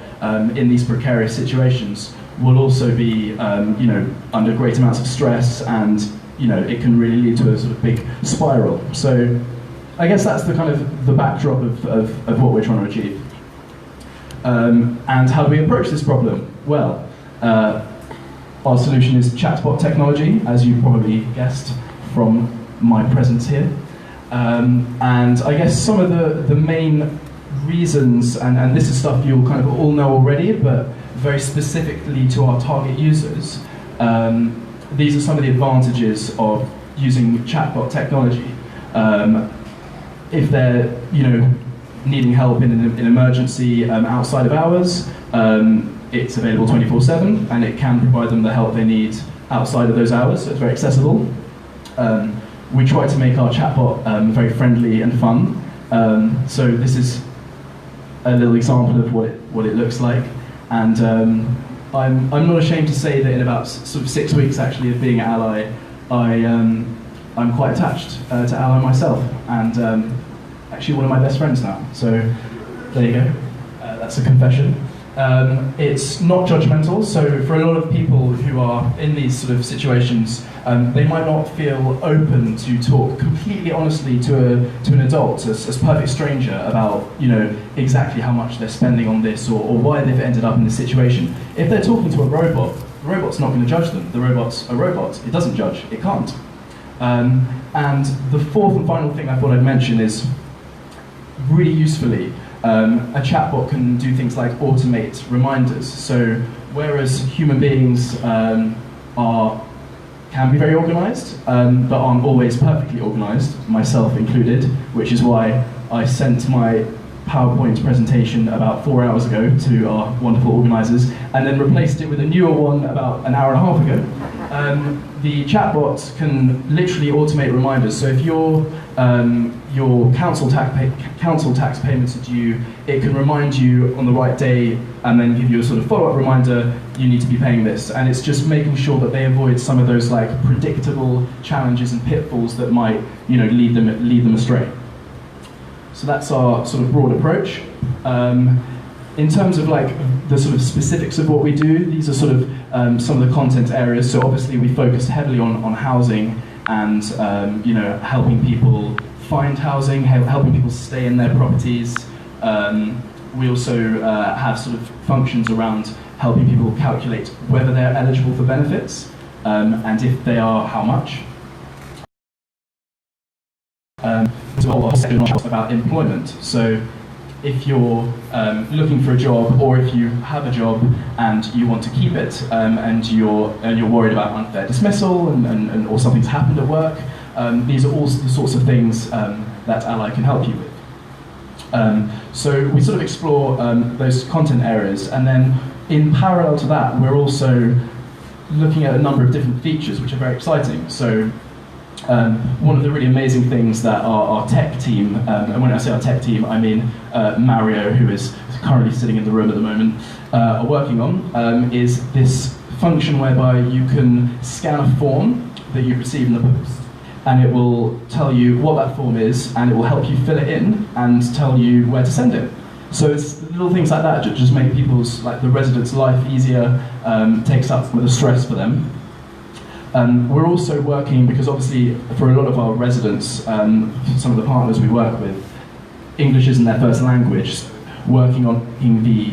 in these precarious situations will also be, under great amounts of stress, and it can really lead to a sort of big spiral. So, I guess that's the kind of the backdrop of what we're trying to achieve. And how do we approach this problem? Well. Our solution is chatbot technology, as you probably guessed from my presence here. And I guess some of the main reasons, and this is stuff you'll kind of all know already, but very specifically to our target users, these are some of the advantages of using chatbot technology. If they're needing help in an emergency outside of hours, it's available 24/7, and it can provide them the help they need outside of those hours, so it's very accessible. We try to make our chatbot very friendly and fun. So this is a little example of what it looks like, and I'm not ashamed to say that in about sort of 6 weeks actually of being at Ally, I'm quite attached to Ally myself, and actually one of my best friends now. So there you go. That's a confession. It's not judgmental, so for a lot of people who are in these sort of situations, they might not feel open to talk completely honestly to an adult, as a perfect stranger, about exactly how much they're spending on this or why they've ended up in this situation. If they're talking to a robot, the robot's not going to judge them. The robot's a robot. It doesn't judge. It can't. And the fourth and final thing I thought I'd mention is, really usefully, a chatbot can do things like automate reminders. So whereas human beings can be very organised, but aren't always perfectly organised, myself included, which is why I sent my PowerPoint presentation about 4 hours ago to our wonderful organisers, and then replaced it with a newer one about an hour and a half ago. The chatbot can literally automate reminders. So if your council tax payments are due, it can remind you on the right day and then give you a sort of follow-up reminder, you need to be paying this. And it's just making sure that they avoid some of those like predictable challenges and pitfalls that might lead them astray. So that's our sort of broad approach. In terms of like the sort of specifics of what we do, these are sort of some of the content areas. So obviously we focus heavily on housing and helping people find housing, helping people stay in their properties. We also have sort of functions around helping people calculate whether they're eligible for benefits, and if they are, how much. About employment. So if you're looking for a job, or if you have a job and you want to keep it, and you're worried about unfair dismissal or something's happened at work, these are all the sorts of things that Ally can help you with. So we sort of explore those content areas, and then in parallel to that, we're also looking at a number of different features which are very exciting. So one of the really amazing things that our tech team, and when I say our tech team, I mean Mario, who is currently sitting in the room at the moment, are working on, is this function whereby you can scan a form that you receive in the post, and it will tell you what that form is, and it will help you fill it in and tell you where to send it. So it's little things like that that just make people's, like the residents' life easier, takes up some of the stress for them. We're also working, because obviously for a lot of our residents, some of the partners we work with, English isn't their first language, working on making the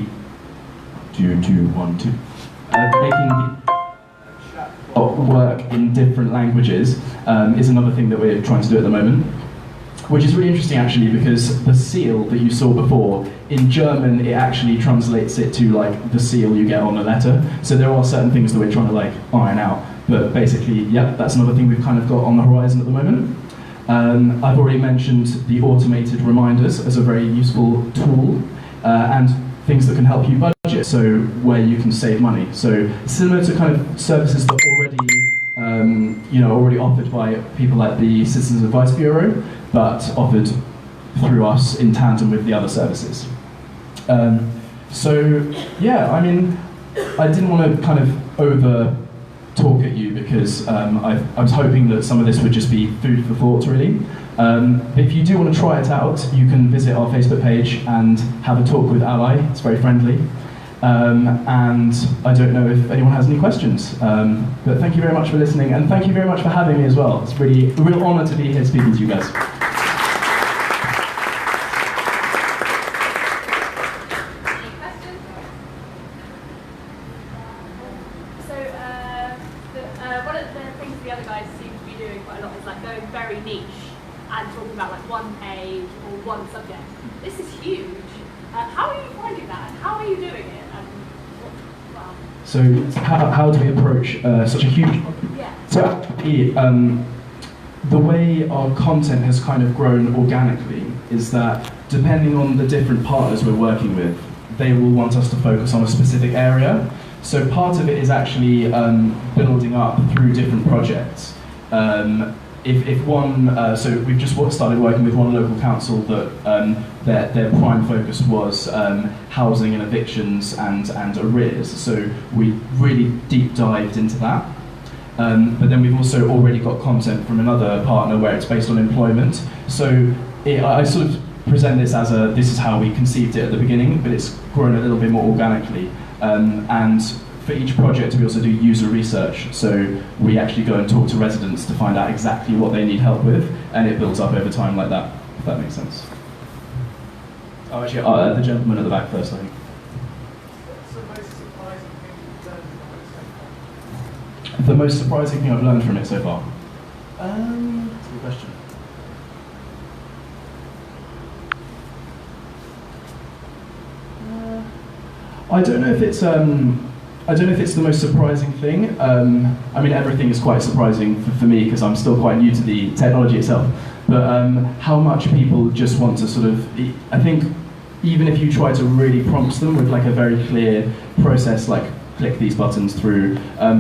work in different languages is another thing that we're trying to do at the moment, which is really interesting actually, because the seal that you saw before, in German it actually translates it to like the seal you get on a letter. So there are certain things that we're trying to like iron out, but basically, yeah, that's another thing we've kind of got on the horizon at the moment. I've already mentioned the automated reminders as a very useful tool, and things that can help you budget, so where you can save money. So similar to kind of services that already offered by people like the Citizens Advice Bureau, but offered through us in tandem with the other services. So yeah, I mean, I didn't want to kind of over talk at you, because I was hoping that some of this would just be food for thought, really. If you do want to try it out, you can visit our Facebook page and have a talk with Ally. It's very friendly. And I don't know if anyone has any questions, but thank you very much for listening, and thank you very much for having me as well. It's really a real honour to be here speaking to you guys. One of the things the other guys seem to be doing quite a lot is like going very niche and talking about like one page or one subject. This is huge. How are you finding that? How are you doing it? So how do we approach such a huge topic? Yeah. So the way our content has kind of grown organically is that depending on the different partners we're working with, they will want us to focus on a specific area. So part of it is actually building up through different projects. If one, so we've just started working with one local council that their prime focus was housing and evictions and arrears. So we really deep dived into that. But then we've also already got content from another partner where it's based on employment. So I sort of present this as this is how we conceived it at the beginning, but it's grown a little bit more organically. And for each project, we also do user research. So we actually go and talk to residents to find out exactly what they need help with, and it builds up over time like that, if that makes sense. Oh, actually, the gentleman at the back first, I think. The most surprising thing I've learned from it so far? That's a good question. I don't know if it's the most surprising thing. I mean, everything is quite surprising for me because I'm still quite new to the technology itself. But how much people just want to sort of, I think, even if you try to really prompt them with like a very clear process, like click these buttons through,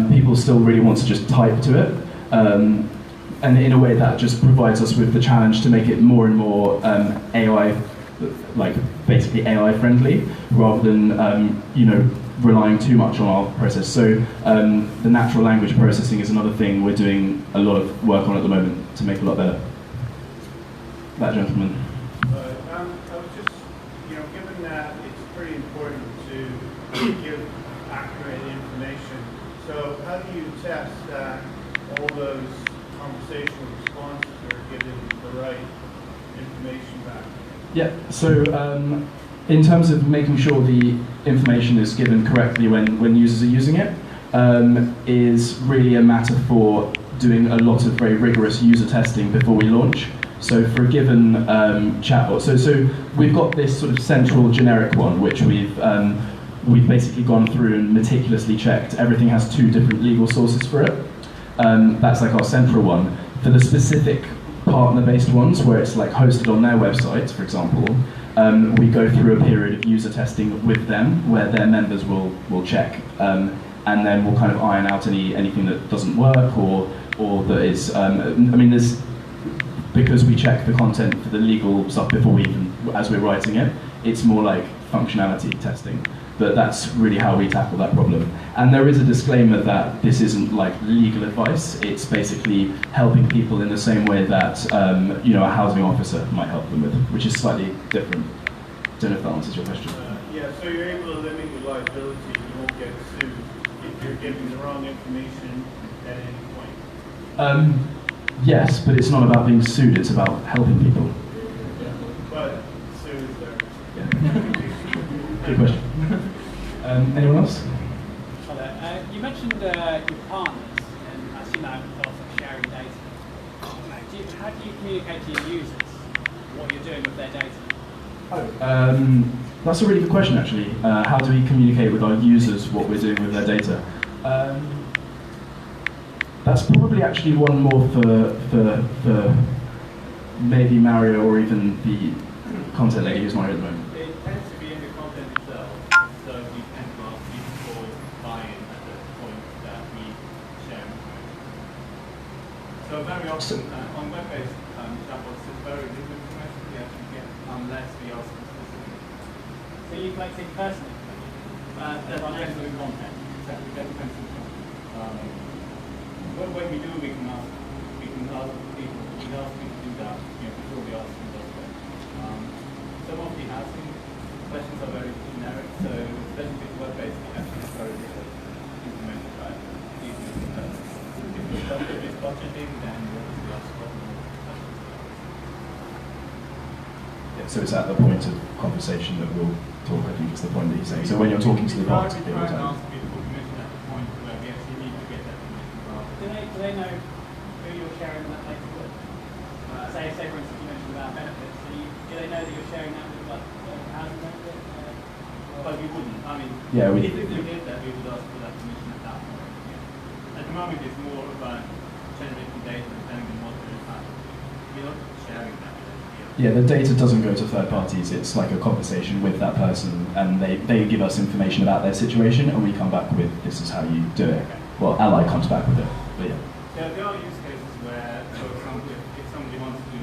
people still really want to just type to it. And in a way that just provides us with the challenge to make it more and more AI, like basically AI friendly, rather than relying too much on our process. So the natural language processing is another thing we're doing a lot of work on at the moment to make it a lot better. That gentleman. I was just, given that it's pretty important to give accurate information, so how do you test that all those conversational responses are giving the right information back? Yeah, so in terms of making sure the information is given correctly when users are using it, is really a matter for doing a lot of very rigorous user testing before we launch. So for a given chatbot, so we've got this sort of central generic one, which we've basically gone through and meticulously checked. Everything has 2 different legal sources for it. That's like our central one. For the specific partner-based ones, where it's like hosted on their website, for example, we go through a period of user testing with them, where their members will check. and then we'll kind of iron out anything that doesn't work or that is. I mean, there's because we check the content for the legal stuff before we even as we're writing it. It's more like functionality testing. But that's really how we tackle that problem. And there is a disclaimer that this isn't like legal advice. It's basically helping people in the same way that a housing officer might help them with, which is slightly different. Don't know if that answers your question. Yeah, so you're able to limit your liability. You won't get sued if you're giving the wrong information at any point. Yes, but it's not about being sued. It's about helping people. Yeah, but sued there. Yeah. Good question. Anyone else? Hello. You mentioned your partners, and I assume that involves sharing data. How do you communicate to your users what you're doing with their data? That's a really good question, actually. How do we communicate with our users what we're doing with their data? That's probably actually one more for maybe Mario or even the content lady who's not here at the moment. It tends to be in the content itself, so we tend to ask people for buy-in at the point that we share information. So very often on web-based chatbots, it's very little information we actually get unless we ask them specifically. So you collect it personally? That depends on the content. Exactly, that depends on the content. When we do, we can ask people. We ask people to do that before we ask them elsewhere. Some of the housing questions are very generic, so especially with web-based, we actually have very little information about it. If it's budgeting, then we obviously ask what more. Yeah, so it's at the point of conversation that we'll talk. I think is the point that he's saying. So when you're talking to the party, we try and ask people for permission at the point where we actually need to get that permission. Do they know who you're sharing that data with? Say for instance, you mentioned about benefits. Do they know that you're sharing that with like housing benefit? But we wouldn't. I mean, yeah, if we did that, we would ask for that permission at that point. Yeah. At the moment, it's more about generating data depending on what there is happening. We're not sharing that with anybody else. Yeah, the data doesn't go to third parties. It's like a conversation with that person, and they give us information about their situation, and we come back with this is how you do it. Okay. Well, Ally comes back with it, but yeah. There are use cases where, for example, if somebody wants to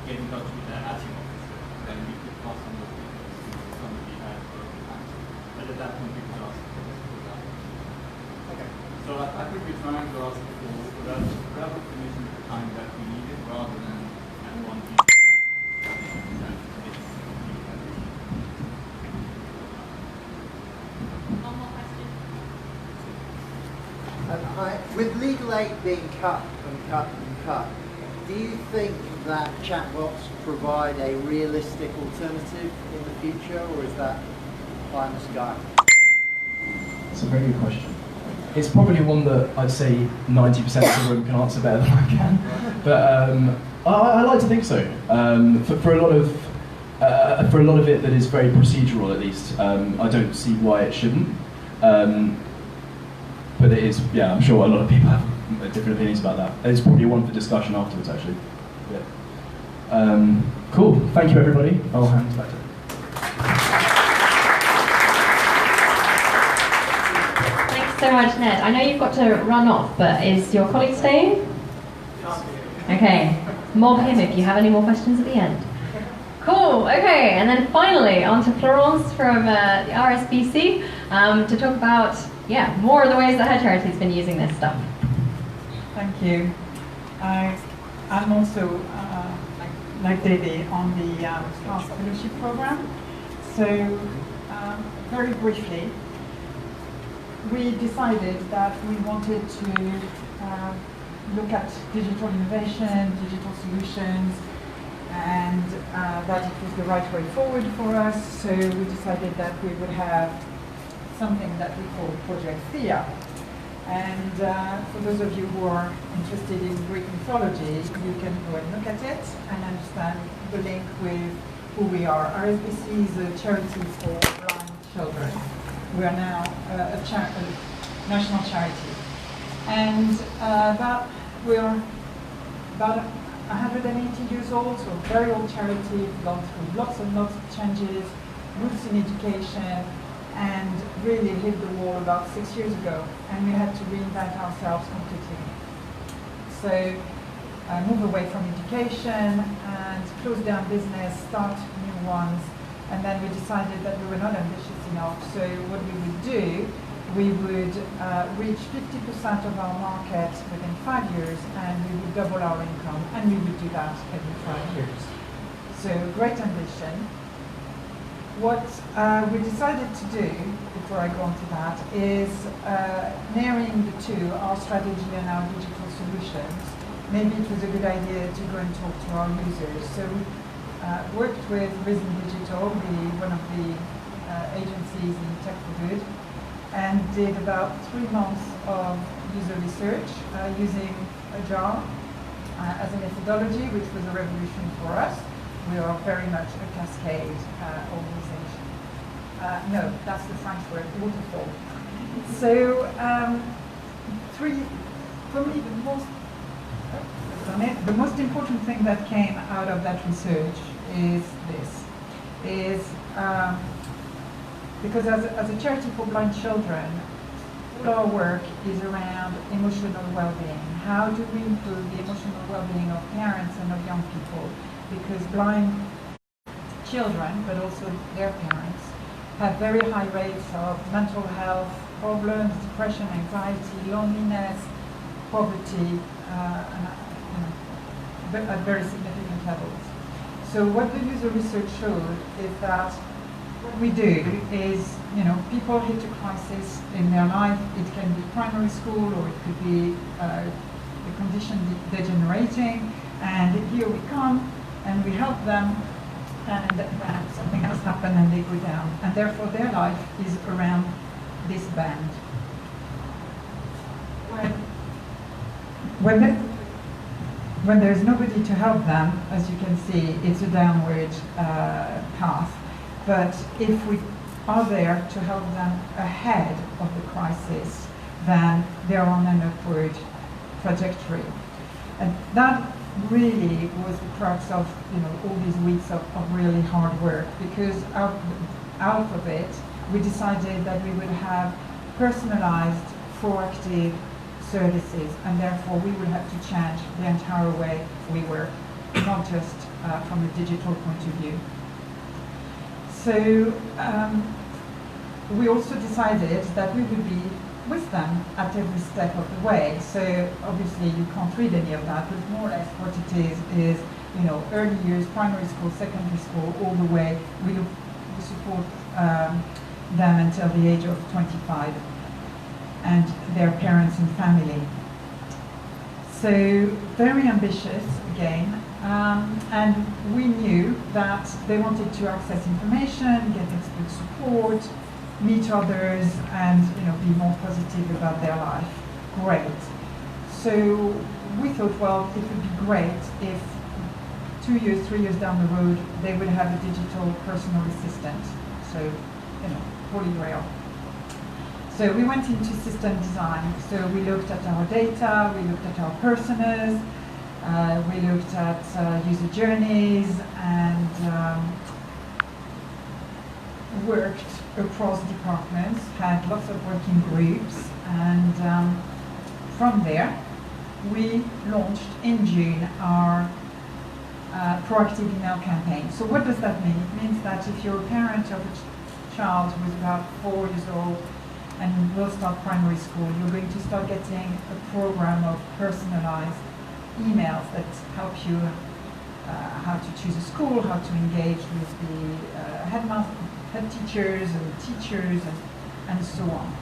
get in touch with their housing officer, then we could pass on those details to somebody at the housing. But at that point, we could ask for that. Okay. So I think we're trying to ask for relevant information at the time that we need it, rather than at one point. One more question. With legal aid being cut and cut and cut, do you think that chatbots provide a realistic alternative in the future, or is that pie in the sky? It's a very good question. It's probably one that I'd say 90% of the room can answer better than I can, but I like to think so. For a lot of it that is very procedural, at least, I don't see why it shouldn't. But it is, yeah, I'm sure a lot of people have different opinions about that. It's probably one for discussion afterwards, actually. Yeah. Cool. Thank you, everybody. I'll hand it back to you. Thanks so much, Ned. I know you've got to run off, but is your colleague staying? Okay. Mob him if you have any more questions at the end. Cool, okay, and then finally on to Florence from the RSBC to talk about, more of the ways that her charity's been using this stuff. Thank you. I'm also, like Debbie, on the Class Fellowship Program. So, very briefly, we decided that we wanted to look at digital innovation, digital solutions, and that it was the right way forward for us. So we decided that we would have something that we call Project Thea. And for those of you who are interested in Greek mythology, you can go and look at it and understand the link with who we are. RSBC is a charity for blind children. We are now a national charity. And we are about 180 years old, so very old charity, gone through lots and lots of changes, roots in education, and really hit the wall about 6 years ago, and we had to reinvent ourselves completely. So move away from education and close down business, start new ones, and then we decided that we were not ambitious enough. So what we would do, we would reach 50% of our market within 5 years, and we would double our income, and we would do that every 5 years. So great ambition. What we decided to do, before I go on to that, is marrying the two, our strategy and our digital solutions. Maybe it was a good idea to go and talk to our users. So we worked with Risen Digital, one of the agencies in Tech for Good, and did about 3 months of user research using Agile as a methodology, which was a revolution for us. We are very much a cascade organization. No, that's the French word, waterfall. So, for me, the most important thing that came out of that research is this, because as a charity for blind children, all our work is around emotional well-being. How do we improve the emotional well-being of parents and of young people? Because blind children, but also their parents, have very high rates of mental health problems, depression, anxiety, loneliness, poverty, at very significant levels. So what the user research showed is that what we do is, people hit a crisis in their life. It can be primary school, or it could be the condition degenerating, and here we come and we help them, and something has happened and they go down, and therefore their life is around this band. When there's nobody to help them, as you can see, it's a downward path. But if we are there to help them ahead of the crisis, then they're on an upward trajectory. And that really was the crux of all these weeks of really hard work, because out of it we decided that we would have personalized, proactive services, and therefore we will have to change the entire way we work, not just from a digital point of view. So we also decided that we would be with them at every step of the way. So obviously you can't read any of that, but more or less what it is early years, primary school, secondary school, all the way. We support them until the age of 25, and their parents and family. So very ambitious again, and we knew that they wanted to access information, get expert support, meet others, and be more positive about their life. Great. So we thought, well, it would be great if 2 years, 3 years down the road, they would have a digital personal assistant. So, holy grail. So we went into system design. So we looked at our data, we looked at our personas, we looked at user journeys, and worked across departments, had lots of working groups, and from there we launched in June our proactive email campaign. So what does that mean? It means that if you're a parent of a child who is about 4 years old and will start primary school, you're going to start getting a program of personalized emails that help you how to choose a school, how to engage with the head teachers and teachers and so on,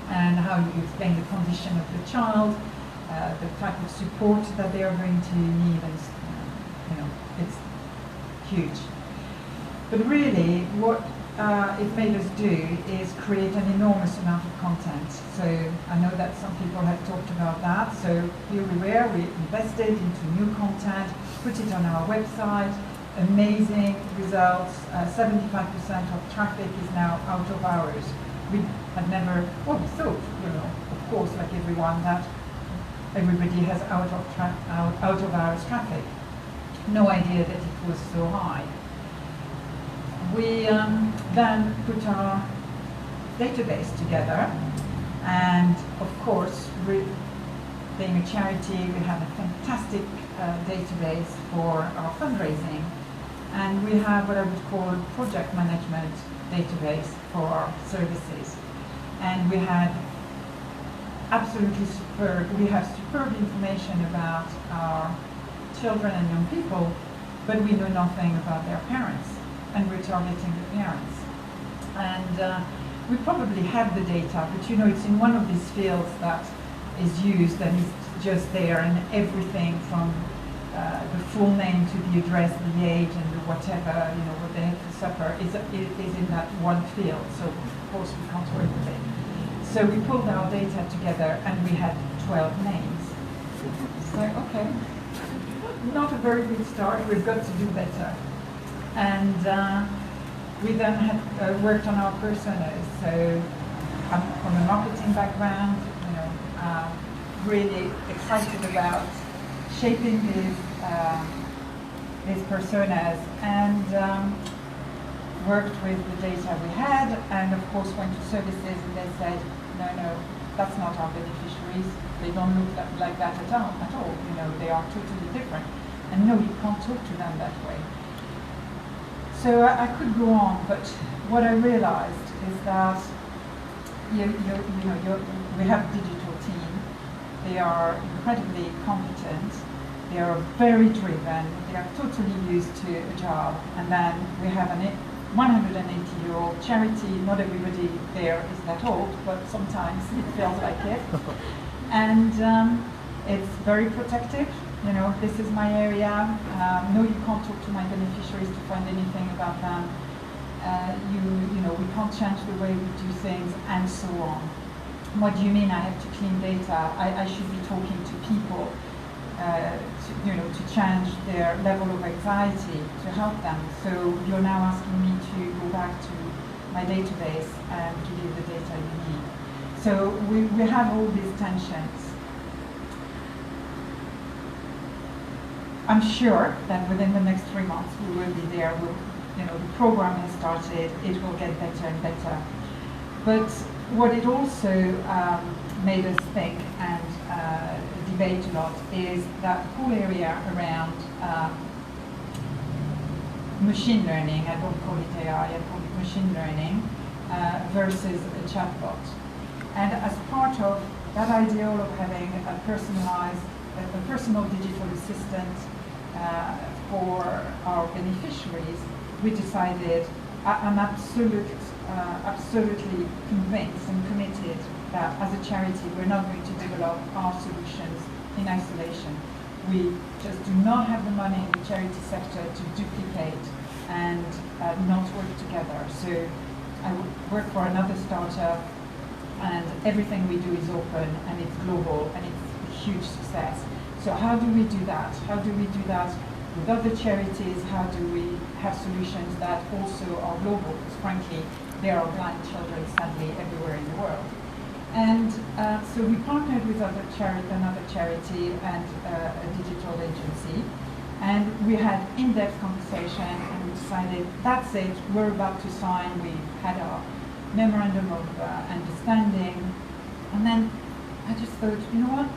and how you explain the condition of the child, the type of support that they are going to need, and it's huge. But really, what it made us do is create an enormous amount of content. So I know that some people have talked about that. So here we were, we invested into new content, put it on our website, amazing results. 75% of traffic is now out of hours. We had never, well, we thought, of course, like everyone, that everybody has out of hours traffic. No idea that it was so high. We then put our database together. And of course, being a charity, we have a fantastic database for our fundraising. And we have what I would call a project management database for our services. And we have superb information about our children and young people, but we know nothing about their parents, and we're targeting the parents. And we probably have the data, but you know, it's in one of these fields that is used and it's just there, and everything from the full name to the address, the age, and the whatever, you know, what they had for supper is in that one field. So of course we can't work with it. So we pulled our data together and we had 12 names. So okay, not a very good start. We've got to do better. And we then had worked on our personas. So I'm from a marketing background, you know, really excited about shaping these personas, and worked with the data we had, and of course went to services and they said, no, that's not our beneficiaries. They don't look like that at all. You know, they are totally different. And no, you can't talk to them that way. So I could go on, but what I realized is that we have a digital team. They are incredibly competent. They are very driven. They are totally used to a job. And then we have a 180-year-old charity. Not everybody there is that old, but sometimes it feels like it. And it's very protective. You know, this is my area. No, you can't talk to my beneficiaries to find anything about them. You know, we can't change the way we do things, and so on. What do you mean I have to clean data? I should be talking to people, to change their level of anxiety, to help them. So you're now asking me to go back to my database and give you the data you need. So we have all these tensions. I'm sure that within the next 3 months we will be there. The program has started. It will get better and better. But what it also made us think and debate a lot is that whole area around machine learning. I don't call it AI, I call it machine learning versus a chatbot. And as part of that ideal of having a personal digital assistant for our beneficiaries, we decided, I'm absolutely convinced and committed that as a charity we're not going to develop our solutions in isolation. We just do not have the money in the charity sector to duplicate and not work together. So I work for another startup, and everything we do is open and it's global and it's a huge success. So how do we do that? How do we do that with other charities? How do we have solutions that also are global? Because frankly, there are blind children sadly everywhere in the world. And so we partnered with another charity and a digital agency, and we had in-depth conversation, and we decided that's it, we're about to sign. We had our memorandum of understanding, and then I just thought, you know what,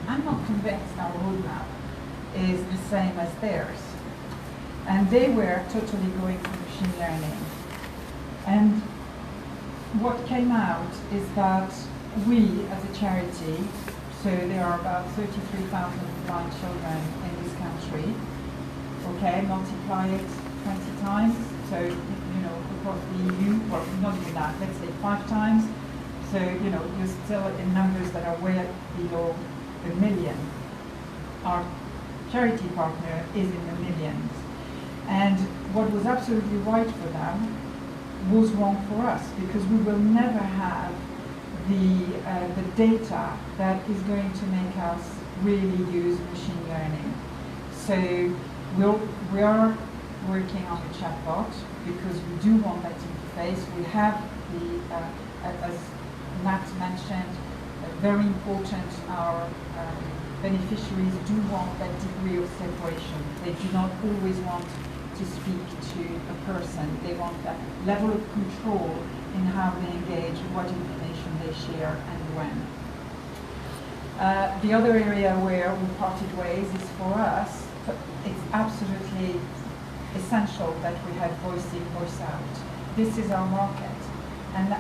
I'm not convinced our roadmap is the same as theirs. And they were totally going for machine learning. And what came out is that we, as a charity, so there are about 33,000 blind children in this country, okay, multiply it 20 times, so, across the EU, well, not even that, let's say 5 times, so, you're still in numbers that are way below a million. Our charity partner is in the millions. And what was absolutely right for them was wrong for us, because we will never have the data that is going to make us really use machine learning. So we are working on the chatbot because we do want that interface. We have as Matt mentioned, very important, our beneficiaries do want that degree of separation. They do not always want to speak to a person. They want that level of control in how they engage, what information they share, and when. The other area where we parted ways is for us, it's absolutely essential that we have voice in, voice out. This is our market. And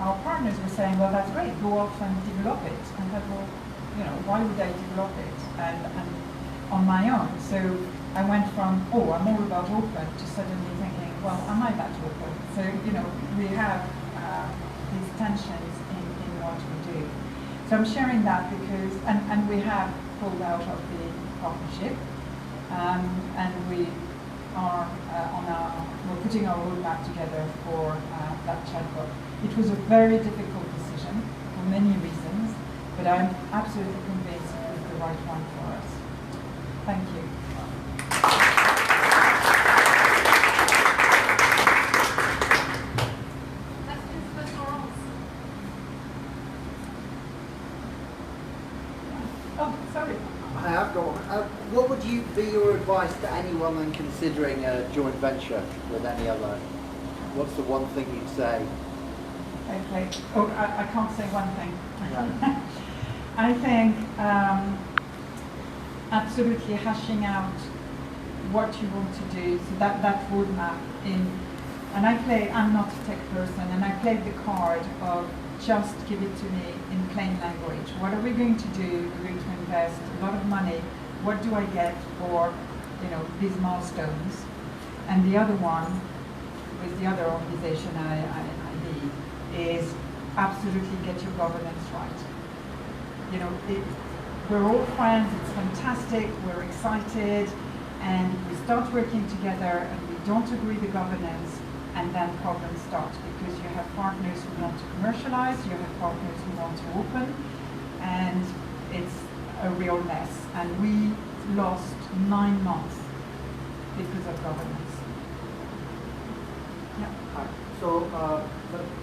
our partners were saying, well, that's great, go off and develop it. And I thought, well, you know, why would I develop it and on my own? So I went from, oh, I'm all about open, to suddenly thinking, well, am I that open? So, you know, we have these tensions in what we do. So I'm sharing that because, and we have pulled out of the partnership, and we are we're putting our roadmap together for that chatbot. It was a very difficult decision for many reasons, but I'm absolutely convinced it was the right one for us. Thank you. Oh, sorry. I have got one. What would be your advice to anyone then considering a joint venture with any other? What's the one thing you'd say? Okay. Oh, I can't say one thing. Yeah. I think absolutely hashing out what you want to do, so that roadmap in, and I'm not a tech person, and I played the card of just give it to me in plain language. What are we going to do? We're going to invest a lot of money. What do I get for, you know, these milestones? And the other one, with the other organization I lead, is absolutely get your governance right. You know, we're all friends, it's fantastic, we're excited, and we start working together and we don't agree the governance, and then problems start, because you have partners who want to commercialize, you have partners who want to open, and it's a real mess. And we lost 9 months because of governance. Yeah. Hi. So,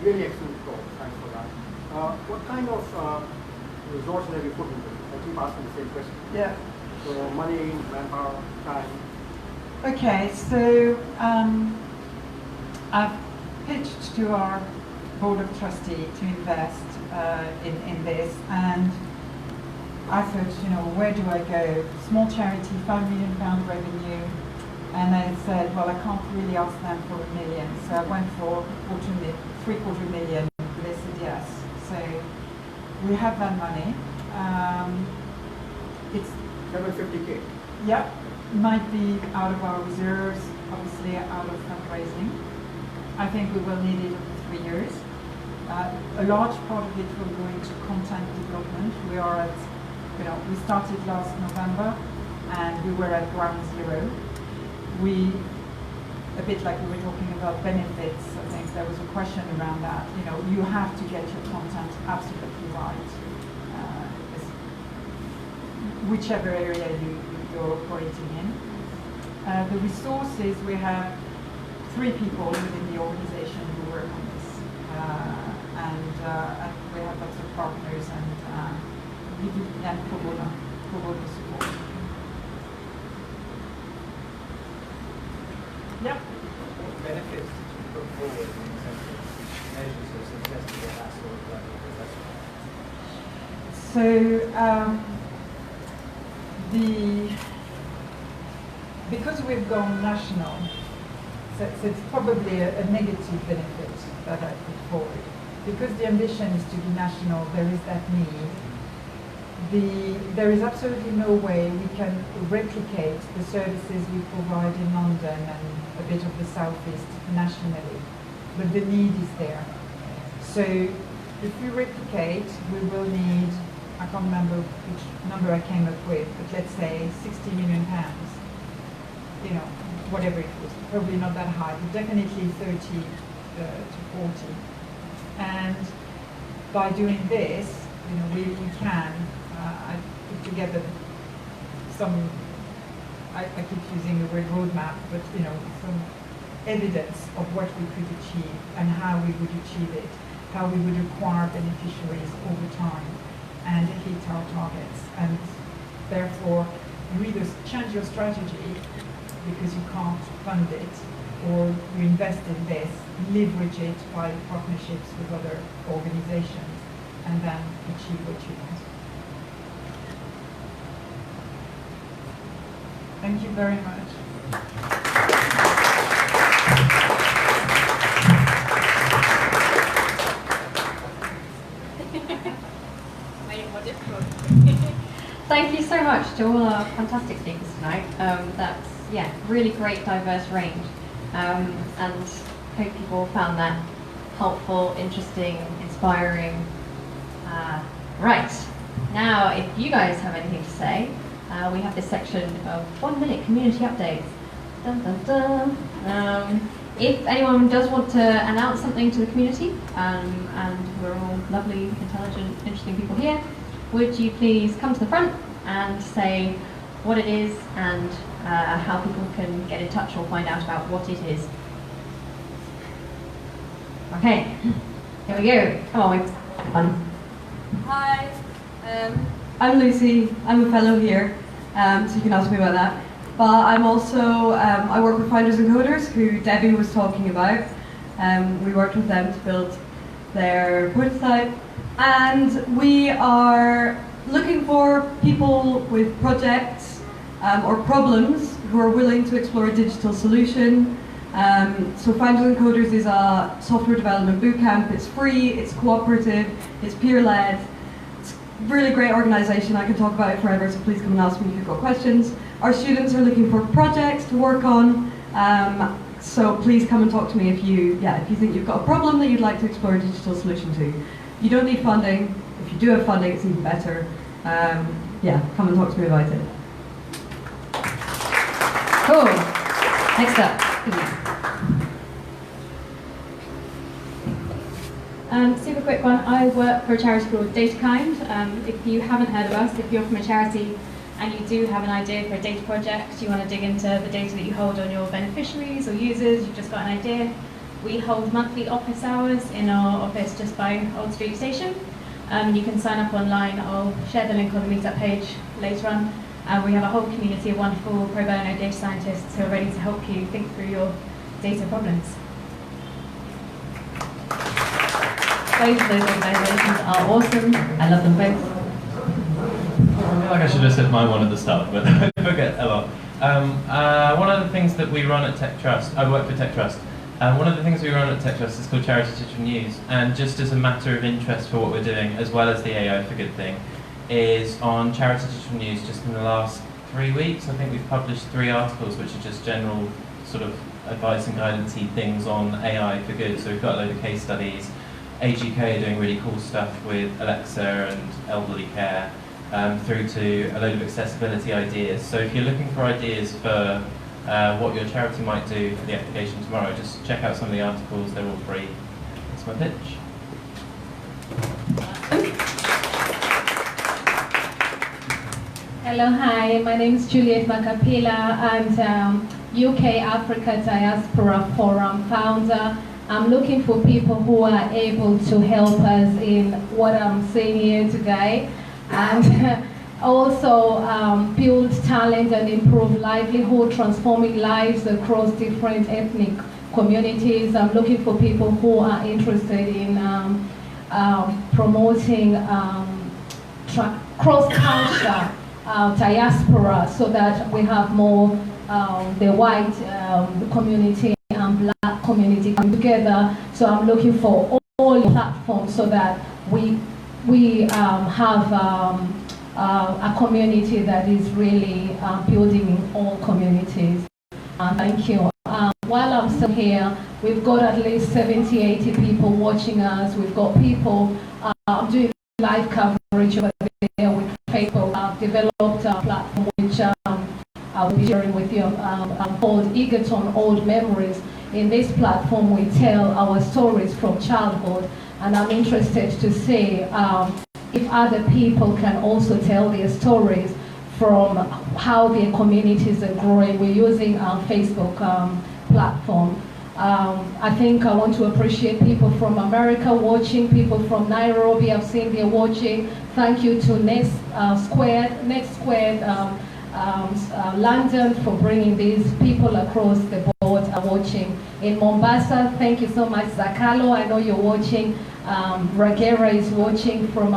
really excellent talk. Thanks for that. What kind of resources have you put into it? I keep asking the same question. Yeah. So, money, manpower, time. Okay, so I've pitched to our board of trustees to invest in this, and I thought, you know, where do I go? Small charity, £5 million revenue, and I said, well, I can't really ask them for $1 million, so I went for $750,000. They said yes. So we have that money. It's $750K. Yep, might be out of our reserves, obviously out of fundraising. I think we will need it over 3 years. A large part of it will go into content development. We are at, you know, we started last November and we were at ground zero. A bit like we were talking about benefits, I think there was a question around that. You know, you have to get your content absolutely right, whichever area you're operating in. The resources, we have 3 people within the organization who work on this, and we have lots of partners and pro bono support. Yep. What benefits did you put forward in terms of measures of success to get that sort of level of investment? So because we've gone national, so it's probably a negative benefit that I put forward. Because the ambition is to be national, there is that need. There is absolutely no way we can replicate the services we provide in London and a bit of the southeast nationally, but the need is there. So if we replicate, we will need, I can't remember which number I came up with, but let's say £60 million, you know, whatever it was, probably not that high, but definitely 30 to 40. And by doing this, you know, we can, I put together some, I keep using the word roadmap, but you know, some evidence of what we could achieve and how we would achieve it, how we would acquire beneficiaries over time and hit our targets. And therefore, you either change your strategy because you can't fund it, or you invest in this, leverage it by partnerships with other organizations, and then achieve what you want. Thank you very much. Thank you so much to all our fantastic speakers tonight. That's, yeah, really great diverse range. And hope people found that helpful, interesting, inspiring. Right, now if you guys have anything to say, we have this section of 1 minute community updates. Dun, dun, dun. If anyone does want to announce something to the community, and we're all lovely, intelligent, interesting people here, would you please come to the front and say what it is and how people can get in touch or find out about what it is. Okay, here we go. Come on, we've fun. Hi, I'm Lucy. I'm a fellow here, so you can ask me about that. But I'm also, I work with Finders and Coders, who Debbie was talking about. We worked with them to build their prototype. And we are looking for people with projects or problems who are willing to explore a digital solution. So Finders and Coders is a software development bootcamp. It's free, it's cooperative, it's peer-led. It's a really great organization. I can talk about it forever, so please come and ask me if you've got questions. Our students are looking for projects to work on. So please come and talk to me if you think you've got a problem that you'd like to explore a digital solution to. You don't need funding. If you do have funding, it's even better. Come and talk to me about it. Cool. Next up. Super quick one. I work for a charity called DataKind. If you haven't heard of us, if you're from a charity and you do have an idea for a data project, you want to dig into the data that you hold on your beneficiaries or users, you've just got an idea, we hold monthly office hours in our office just by Old Street Station. You can sign up online. I'll share the link on the meetup page later on. We have a whole community of wonderful pro bono data scientists who are ready to help you think through your data problems. Both of those organisations are awesome. I love them both. I feel like I should have said my one at the start, but I forget a lot. One of the things that we run at Tech Trust, I work for Tech Trust, one of the things we run at Tech Trust is called Charity Digital News, and just as a matter of interest for what we're doing, as well as the AI for Good thing, is on Charity Digital News just in the last 3 weeks, I think we've published 3 articles which are just general sort of advice and guidance-y things on AI for Good. So we've got a load of case studies. AGK are doing really cool stuff with Alexa and elderly care, through to a load of accessibility ideas. So if you're looking for ideas for what your charity might do for the application tomorrow, just check out some of the articles, they're all free. That's my pitch. Hello, hi, my name is Juliet Macapila. I'm UK Africa Diaspora Forum founder. I'm looking for people who are able to help us in what I'm saying here today, and also build talent and improve livelihood, transforming lives across different ethnic communities. I'm looking for people who are interested in promoting cross-culture diaspora, so that we have more the white community and black community come together. So I'm looking for all platforms so that we have a community that is really building in all communities. Thank you. While I'm still here, we've got at least 70, 80 people watching us. We've got people doing live coverage over there with Facebook. I've developed a platform which I'll be sharing with you called Egerton Old Memories. In this platform, we tell our stories from childhood, and I'm interested to see if other people can also tell their stories from how their communities are growing. We're using our Facebook platform. I think I want to appreciate people from America watching, people from Nairobi, I've seen they're watching. Thank you to Next Squared, London for bringing these people across the board are watching. In Mombasa, thank you so much. Zakalo, I know you're watching. Ragera is watching from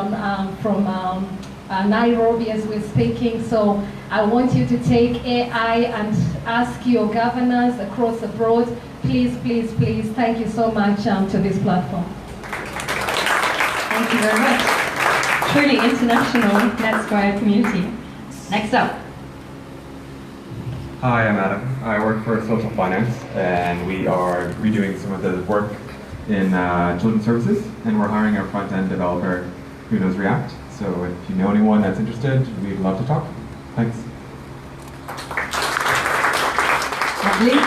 Nairobi as we're speaking. So I want you to take AI and ask your governors across the board. Please, please, please, thank you so much to this platform. Thank you very much. Truly international NetSquared community. Next up. Hi, I'm Adam. I work for Social Finance, and we are redoing some of the work in children's services, and we're hiring a front-end developer who knows React. So if you know anyone that's interested, we'd love to talk. Thanks. Lovely.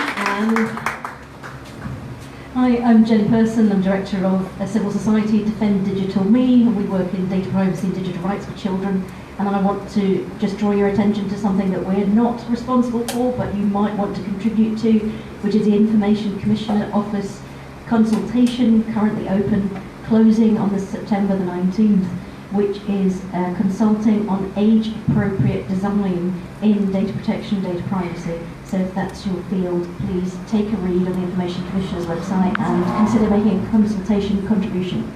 Hi, I'm Jenny Person. I'm director of a civil society, Defend Digital Me, and we work in data privacy and digital rights for children. And I want to just draw your attention to something that we're not responsible for, but you might want to contribute to, which is the Information Commissioner Office consultation, currently open, closing on September the 19th, which is consulting on age-appropriate design in data protection, data privacy. So if that's your field, please take a read on the Information Commissioner's website and consider making a consultation contribution.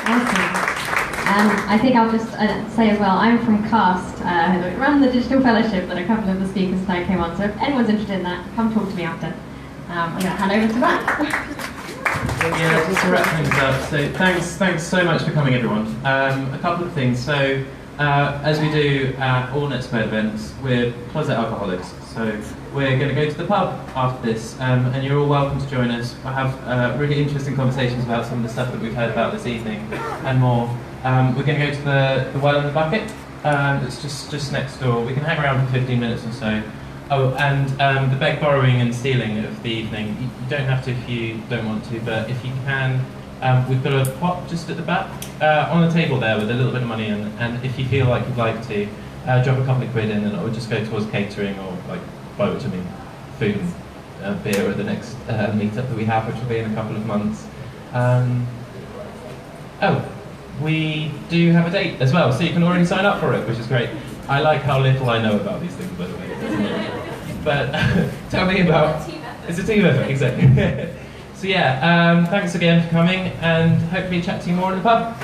Awesome. I think I'll just say as well, I'm from CAST, who run the Digital Fellowship that a couple of the speakers tonight came on. So if anyone's interested in that, come talk to me after. I'm going to hand over to Matt. Yeah, just to wrap things up, so thanks so much for coming, everyone. A couple of things. So as we do at all NetSquared events, we're closet alcoholics. So we're going to go to the pub after this, and you're all welcome to join us. We'll have really interesting conversations about some of the stuff that we've heard about this evening and more. We're going to go to the Well in the Bucket. It's just next door. We can hang around for 15 minutes or so. Oh, and the beg, borrowing and stealing of the evening. You don't have to if you don't want to, but if you can, we've got a pot just at the back on the table there with a little bit of money in, and if you feel like you'd like to, drop a couple of quid in and it will just go towards catering or like boat, I mean, food and beer at the next meetup that we have, which will be in a couple of months. We do have a date as well, so you can already sign up for it, which is great. I like how little I know about these things, by the way. But tell me about... It's a team effort, exactly. So yeah, thanks again for coming, and hopefully chat to you more in the pub.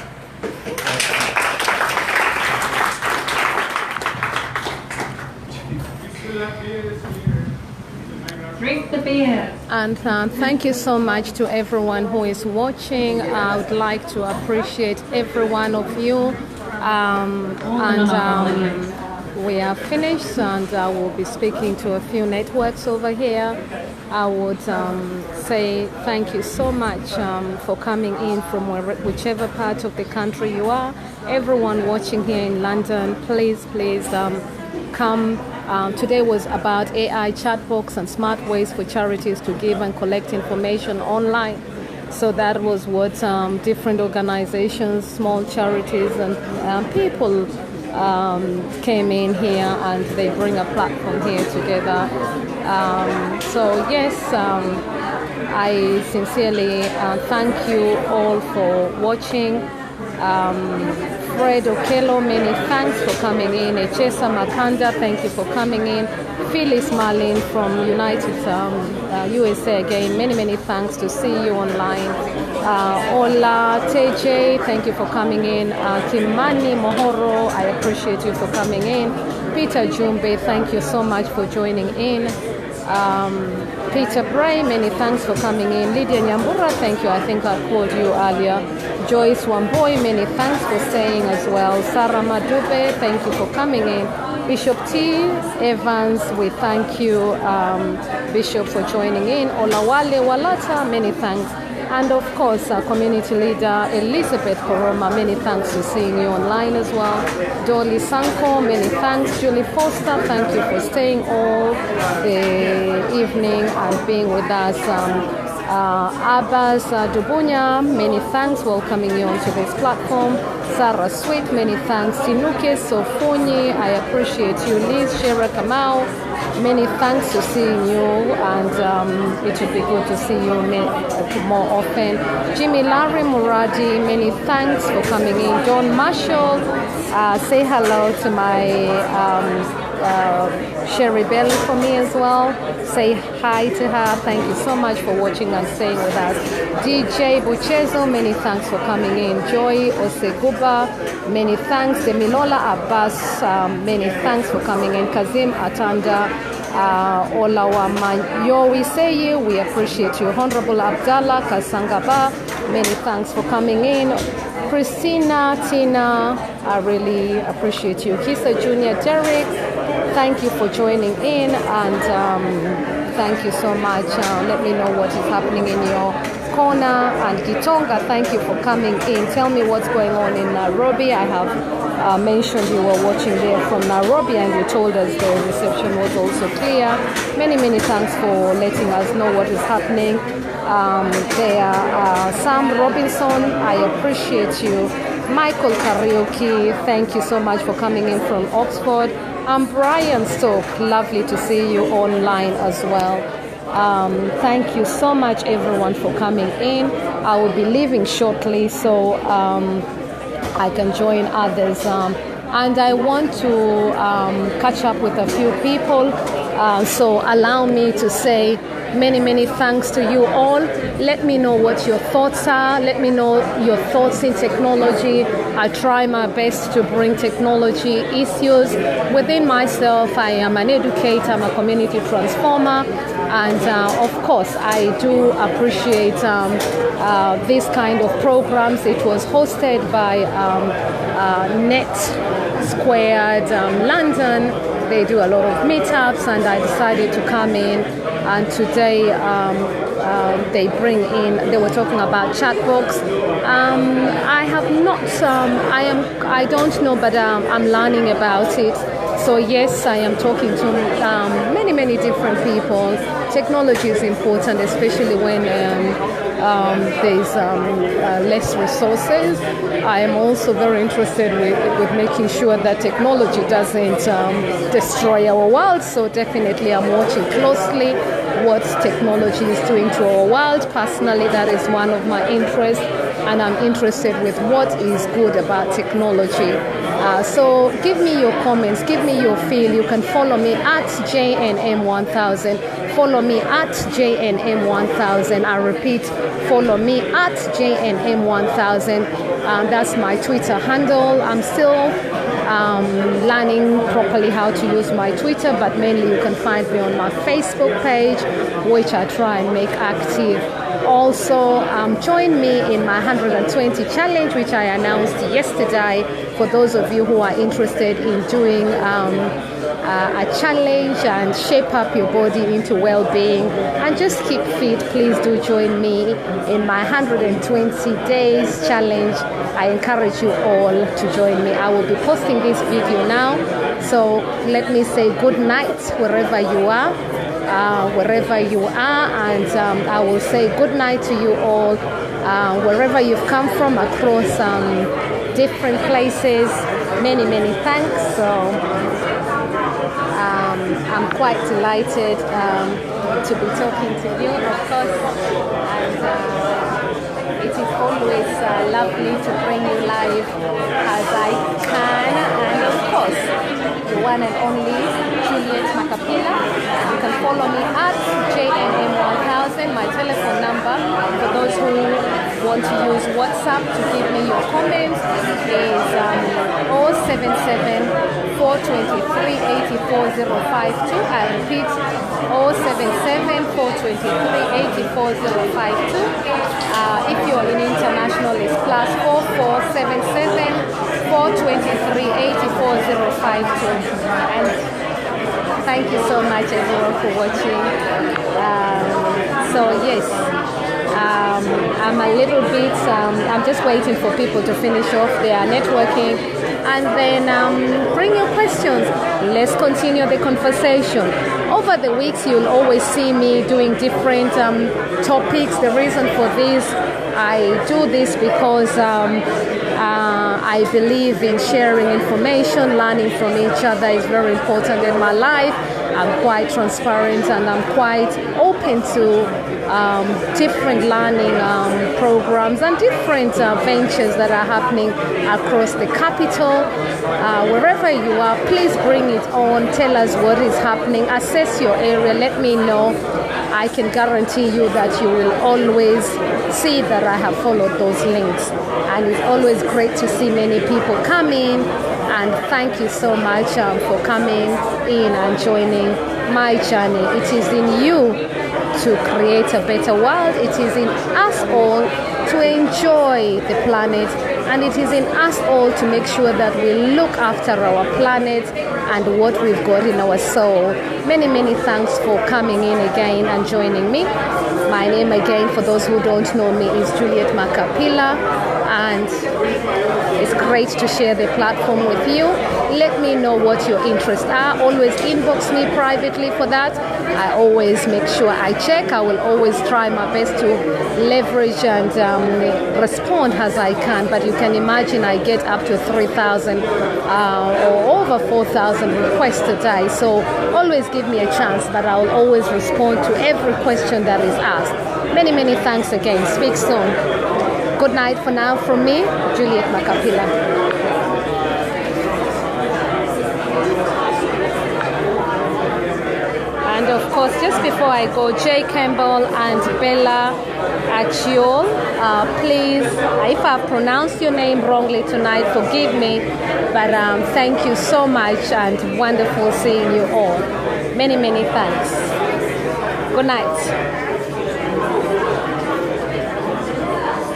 Drink the beer. And thank you so much to everyone who is watching. I would like to appreciate every one of you. We are finished, and I will be speaking to a few networks over here. I would say thank you so much for coming in from whichever part of the country you are. Everyone watching here in London, please come. Today was about AI chatbots and smart ways for charities to give and collect information online. So that was what different organizations, small charities and people came in here, and they bring a platform here together. So yes, I sincerely thank you all for watching. Fred Okello, many thanks for coming in. Echesa Makanda, thank you for coming in. Phyllis Marlin from United USA, again, many thanks to see you online. Ola Teje, thank you for coming in. Kimani Mohoro, I appreciate you for coming in. Peter Jumbe, thank you so much for joining in. Peter Bray, many thanks for coming in. Lydia Nyambura, thank you, I think I called you earlier. Joyce Wamboy, many thanks for staying as well. Sarah Madube, thank you for coming in. Bishop T. Evans, we thank you, Bishop, for joining in. Olawale Walata, many thanks. And of course, our community leader, Elizabeth Koroma, many thanks for seeing you online as well. Dolly Sanko, many thanks. Julie Foster, thank you for staying all the evening and being with us. Abbas Dubunya, many thanks, welcoming you onto this platform. Sarah Sweet, many thanks. Tinuke Sofuni, I appreciate you. Liz Shera Kamau, many thanks for seeing you, and it would be good to see you more often. Jimmy Larry Muradi, many thanks for coming in. John Marshall, say hello to my Sherry Belly for me as well. Say hi to her. Thank you so much for watching and staying with us. DJ Buchezo, many thanks for coming in. Joy Oseguba, many thanks. Demilola Abbas, many thanks for coming in. Kazim Atanda, Olawama Yowi Seye, we appreciate you. Honorable Abdallah Kasangaba, many thanks for coming in. Christina, Tina, I really appreciate you. Kisa Junior, Derek, thank you for joining in, and thank you so much. Let me know what is happening in your corner. And Gitonga, thank you for coming in. Tell me what's going on in Nairobi. I have mentioned you were watching there from Nairobi, and you told us the reception was also clear. Many, many thanks for letting us know what is happening. Sam Robinson, I appreciate you. Michael Karaoke, thank you so much for coming in from Oxford. Brian Stoke, lovely to see you online as well. Thank you so much everyone for coming in. I will be leaving shortly, so I can join others. And I want to catch up with a few people, so allow me to say many, many thanks to you all. Let me know what your thoughts are. Let me know your thoughts in technology. I try my best to bring technology issues within myself. I am an educator, I'm a community transformer, and of course I do appreciate this kind of programs. It was hosted by Net Squared London. They do a lot of meetups, and I decided to come in. And today they bring in, they were talking about chatbots. I have not, I don't know, but I'm learning about it. So yes, I am talking to many, many different people. Technology is important, especially when there's less resources. I am also very interested with making sure that technology doesn't destroy our world. So definitely I'm watching closely what technology is doing to our world. Personally, that is one of my interests, and I'm interested with what is good about technology. So give me your comments, give me your feel. You can follow me at JNM1000. Follow me at JNM1000. I repeat, follow me at JNM1000. That's my Twitter handle. I'm still learning properly how to use my Twitter, but mainly you can find me on my Facebook page, which I try and make active. Also, join me in my 120 challenge, which I announced yesterday. For those of you who are interested in doing a challenge and shape up your body into well-being and just keep fit, please do join me in my 120 days challenge. I encourage you all to join me. I will be posting this video now, so let me say good night wherever you are. And I will say good night to you all wherever you've come from across different places. Many, many thanks. So I'm quite delighted to be talking to you, of course, and it is always lovely to bring you live as I can, and of course the one and only Juliet Macapila. You can follow me at JNM1000. My telephone number for those who want to use WhatsApp to give me your comments is 077 423 84052. I repeat, 077 423 84052. If you're in international, it's plus 4477 423 84052. And thank you so much everyone for watching. So yes, I'm a little bit, I'm just waiting for people to finish off their networking, and then bring your questions. Let's continue the conversation. Over the weeks, you'll always see me doing different topics. The reason for this, I do this because I believe in sharing information, learning from each other is very important in my life. I'm quite transparent and I'm quite open to different learning programs and different ventures that are happening across the capital. Wherever you are, please bring it on. Tell us what is happening. Assess your area. Let me know. I can guarantee you that you will always see that I have followed those links. And it's always great to see many people come in. And thank you so much for coming in and joining my journey. It is in you to create a better world. It is in us all to enjoy the planet. And it is in us all to make sure that we look after our planet and what we've got in our soul. Many, many thanks for coming in again and joining me. My name again, for those who don't know me, is Juliet Makapila, and it's great to share the platform with you. Let me know what your interests are. Always inbox me privately for that. I always make sure I check. I will always try my best to leverage and respond as I can, but you can imagine I get up to 3,000 or over 4,000 requests a day. So always give me a chance, but I will always respond to every question that is asked. Many, many thanks again. Speak soon. Good night for now from me, Juliet Makapila. And of course, just before I go, Jay Campbell and Bella Achiol, please, if I've pronounced your name wrongly tonight, forgive me, but thank you so much and wonderful seeing you all. Many, many thanks. Good night.